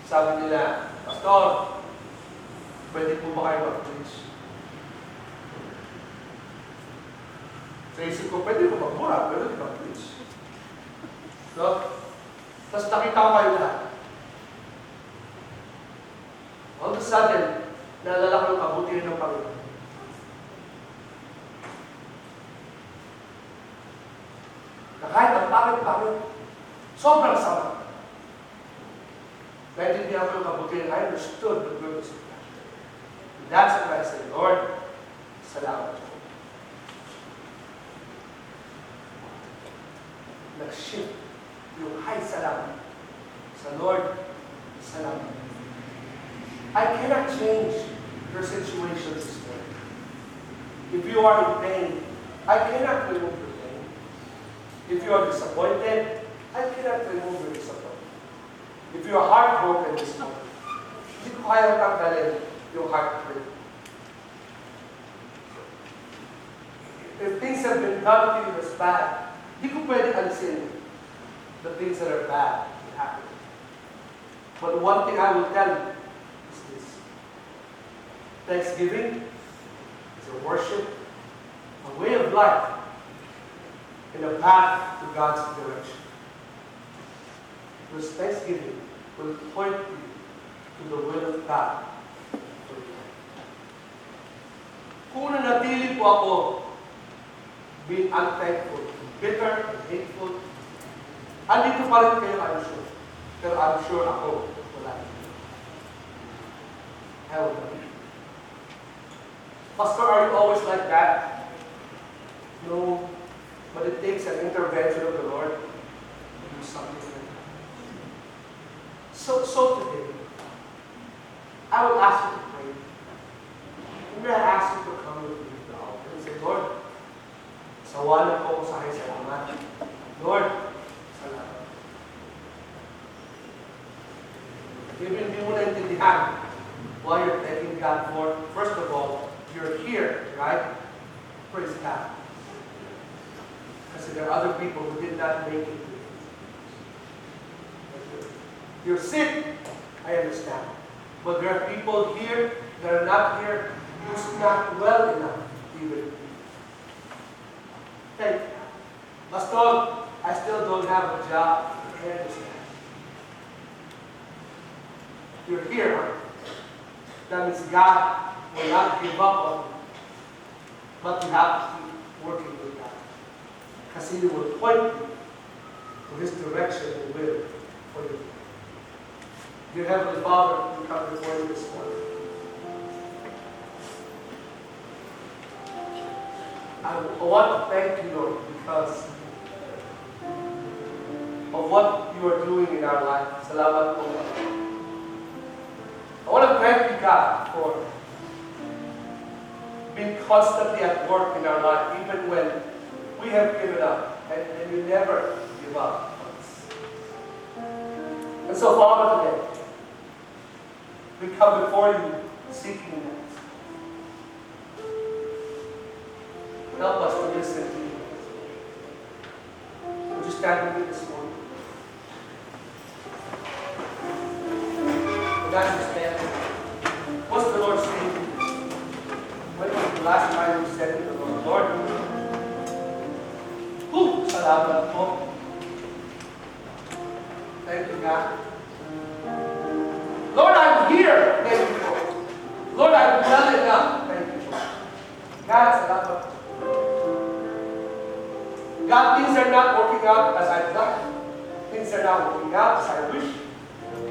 Sabi nila, Pastor, pwede po ba kayo mag-preach? Sa isip ko, pwede po magmura, pwede po mag-preach. So, tapos nakita ko kayo lahat. All of a sudden, naalala ko yung kabutihan ng Panginoon. Na kahit ang pangit-pangit, sobrang sama. Naintindihan ko yung kabutihan, I understood the goodness of God. And that's when I said, Lord, salamat po. Nag-shift yung hi, salamat. Sa Lord, salamat. I cannot change your situation this morning. If you are in pain, I cannot remove your pain. If you are disappointed, I cannot remove your disappointment. If you are heartbroken this morning, hindi ko kaya tanggalin yung heartbreak. If things have been done to you as bad, hindi ko pwede alisin the things that are bad that happen. But one thing I will tell you is this. Thanksgiving is a worship, a way of life, and a path to God's direction. Because Thanksgiving will point you to the will of God for your life. Kung nanatili po ako being unthankful, bitter, and hateful, andito pa rin kayo, I'm sure. Pero I'm sure ako, wala. Hell no. Pastor, are you always like that? No. But it takes an intervention of the Lord to do something like that. So today, I will ask you to pray. I'm going to ask you to come with me to the altar and say, Lord, sawalan ko sa akin salamat. Lord, salamat. Maybe hindi mo naintindihan why you're thanking God for. First of all, you're here, right? Praise God. Because there are other people who did not make it. You're sick, I understand. But there are people here that are not here who's not well enough even. Thank you. Pastor, I still don't have a job. I understand. You're here, huh? That means God will not give up on you. But you have to keep working with God. Because He will point you to His direction and will for you. Dear Heavenly Father, we come before you this morning. I want to thank you, Lord, because of what you are doing in our life. Salamat po. I want to thank you, God, for being constantly at work in our life, even when we have given up, and you never give up on us. And so, Father, today, we come before you seeking you. Help us to listen to you. Would you stand with me this morning? And as you stand, what's the Lord saying to you? When was the last time you said to the Lord, Lord, salamat po. Thank you, God. Lord, I'm here. Thank you, Lord. Lord, I'm well enough. Thank you, Lord. God, salamat po. God, things are not working out as I'd like. Things are not working out as I wish.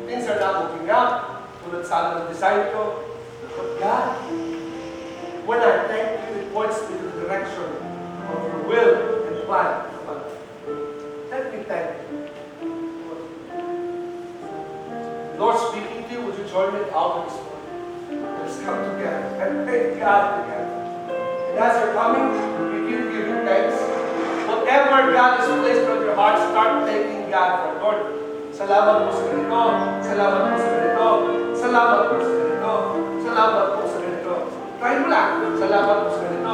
Things are not working out tulad sana ng design ko. But God, when I thank you, it points me to the direction of your will and plan. Let me thank you. Lord, speaking to you, would you join me at the altar this morning? Let's come together and thank God together. And as you're coming, we give you thanks. Whatever God has placed on your heart, start thanking God for. Lord, salamat po sa ganito. Salamat po sa ganito. Salamat po sa ganito. Salamat po sa ganito. Try mo lang. Salamat po sa ganito.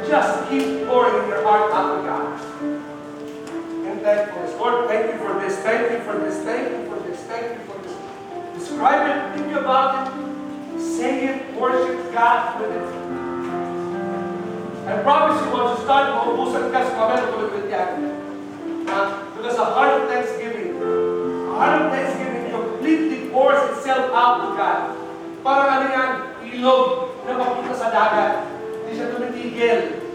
Just keep pouring your heart out to God. And thankfulness. Lord, thank you for this. Thank you for this. Thank you for this. Thank you for this. Describe it. Think about it. Say it. Worship God with it. I promise you, once you start, maubusan ka sa kamay tulad with yan. Because a heart of thanksgiving, completely pours itself out to God. Parang ano yan, ilog na mapunta sa dagat. Hindi siya tumitigil.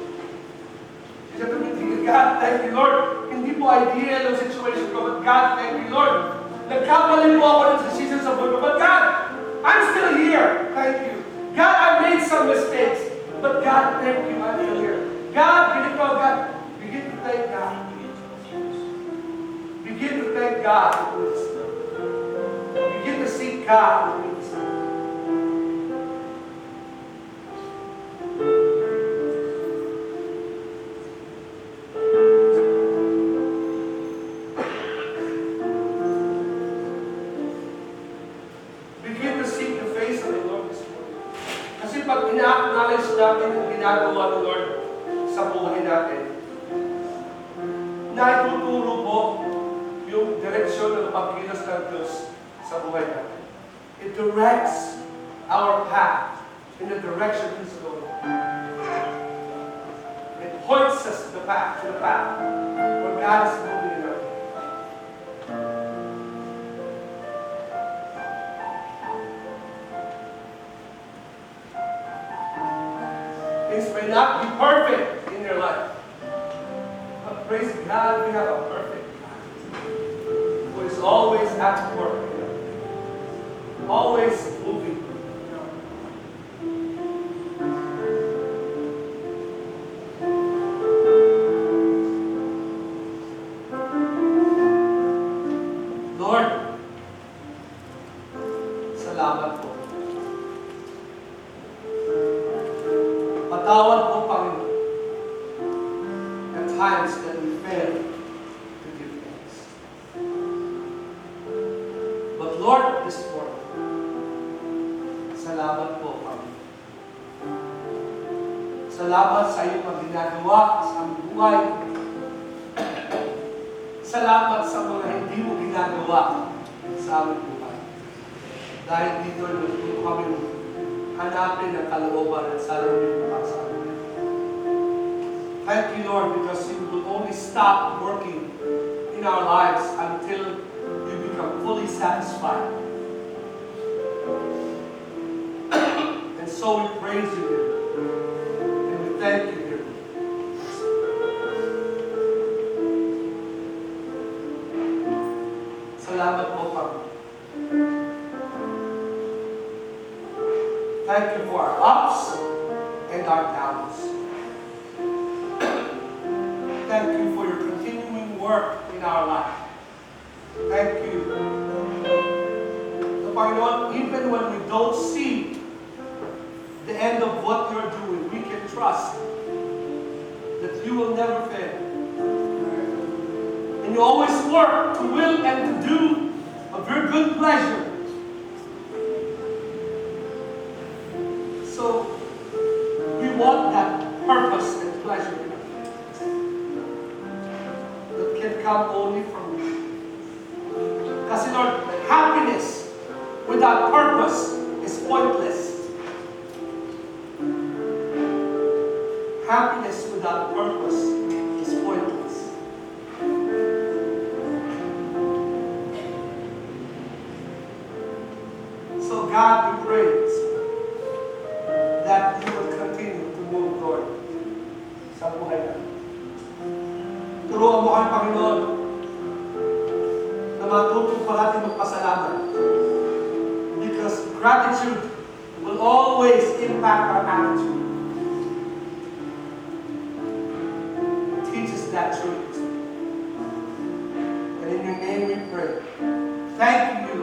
God, thank you, Lord. Hindi po ideal ang situation ko, but God, thank you, Lord. Nagkamali po ako ng decisions sa buhay ko, but God, I'm still here. Thank you. God, I made some mistakes. But God, thank you, I'm still here. God, begin to thank God. Begin to thank God. Begin to seek God. Begin to seek the face of the Lord this morning. Kasi pag ina-acknowledge natin ang ginagawa ng Lord sa buhay natin, naituturo mo yung direksyon ng pagkilos ng Diyos sa buhay natin. It directs our path in the direction He's going. It points us to the path where God is moving in our life. Things may not be perfect in your life. But praise God, we have a perfect God who is always at work, always moving. Lord, salamat po. Patawad po, Panginoon, at times that we fail to give thanks. But Lord, this morning, salamat po, Panginoon. Salamat sa iyong mga ginagawa sa aming buhay. Salamat sa mga hindi mo ginagawa sa aming buhay. Dahil dito, nagtuto kami hanapin ang kalooban at salawin mo sa amin. Thank you, Lord, because you will only stop working in our lives until you become fully satisfied. And so we praise you, dear. And we thank you, dear. Salamat po, Panginoon. Thank you for our ups and our downs. Thank you for your continuing work in our life. Thank you. So, Panginoon, even when we don't see the end of what you're doing, we can trust that you will never fail. And you always work to will and to do of your good pleasure. So, we want that purpose and pleasure in our lives that can come only from you. Kasi Lord, happiness without purpose is pointless. Happiness without purpose is pointless. So God, we praise that you will continue to move, Lord, sa buhay natin. Turuan mo kami, Panginoon, na matutong parati magpasalamat. Because gratitude will always impact our attitude. Teach us that truth. And in your name we pray. Thank you,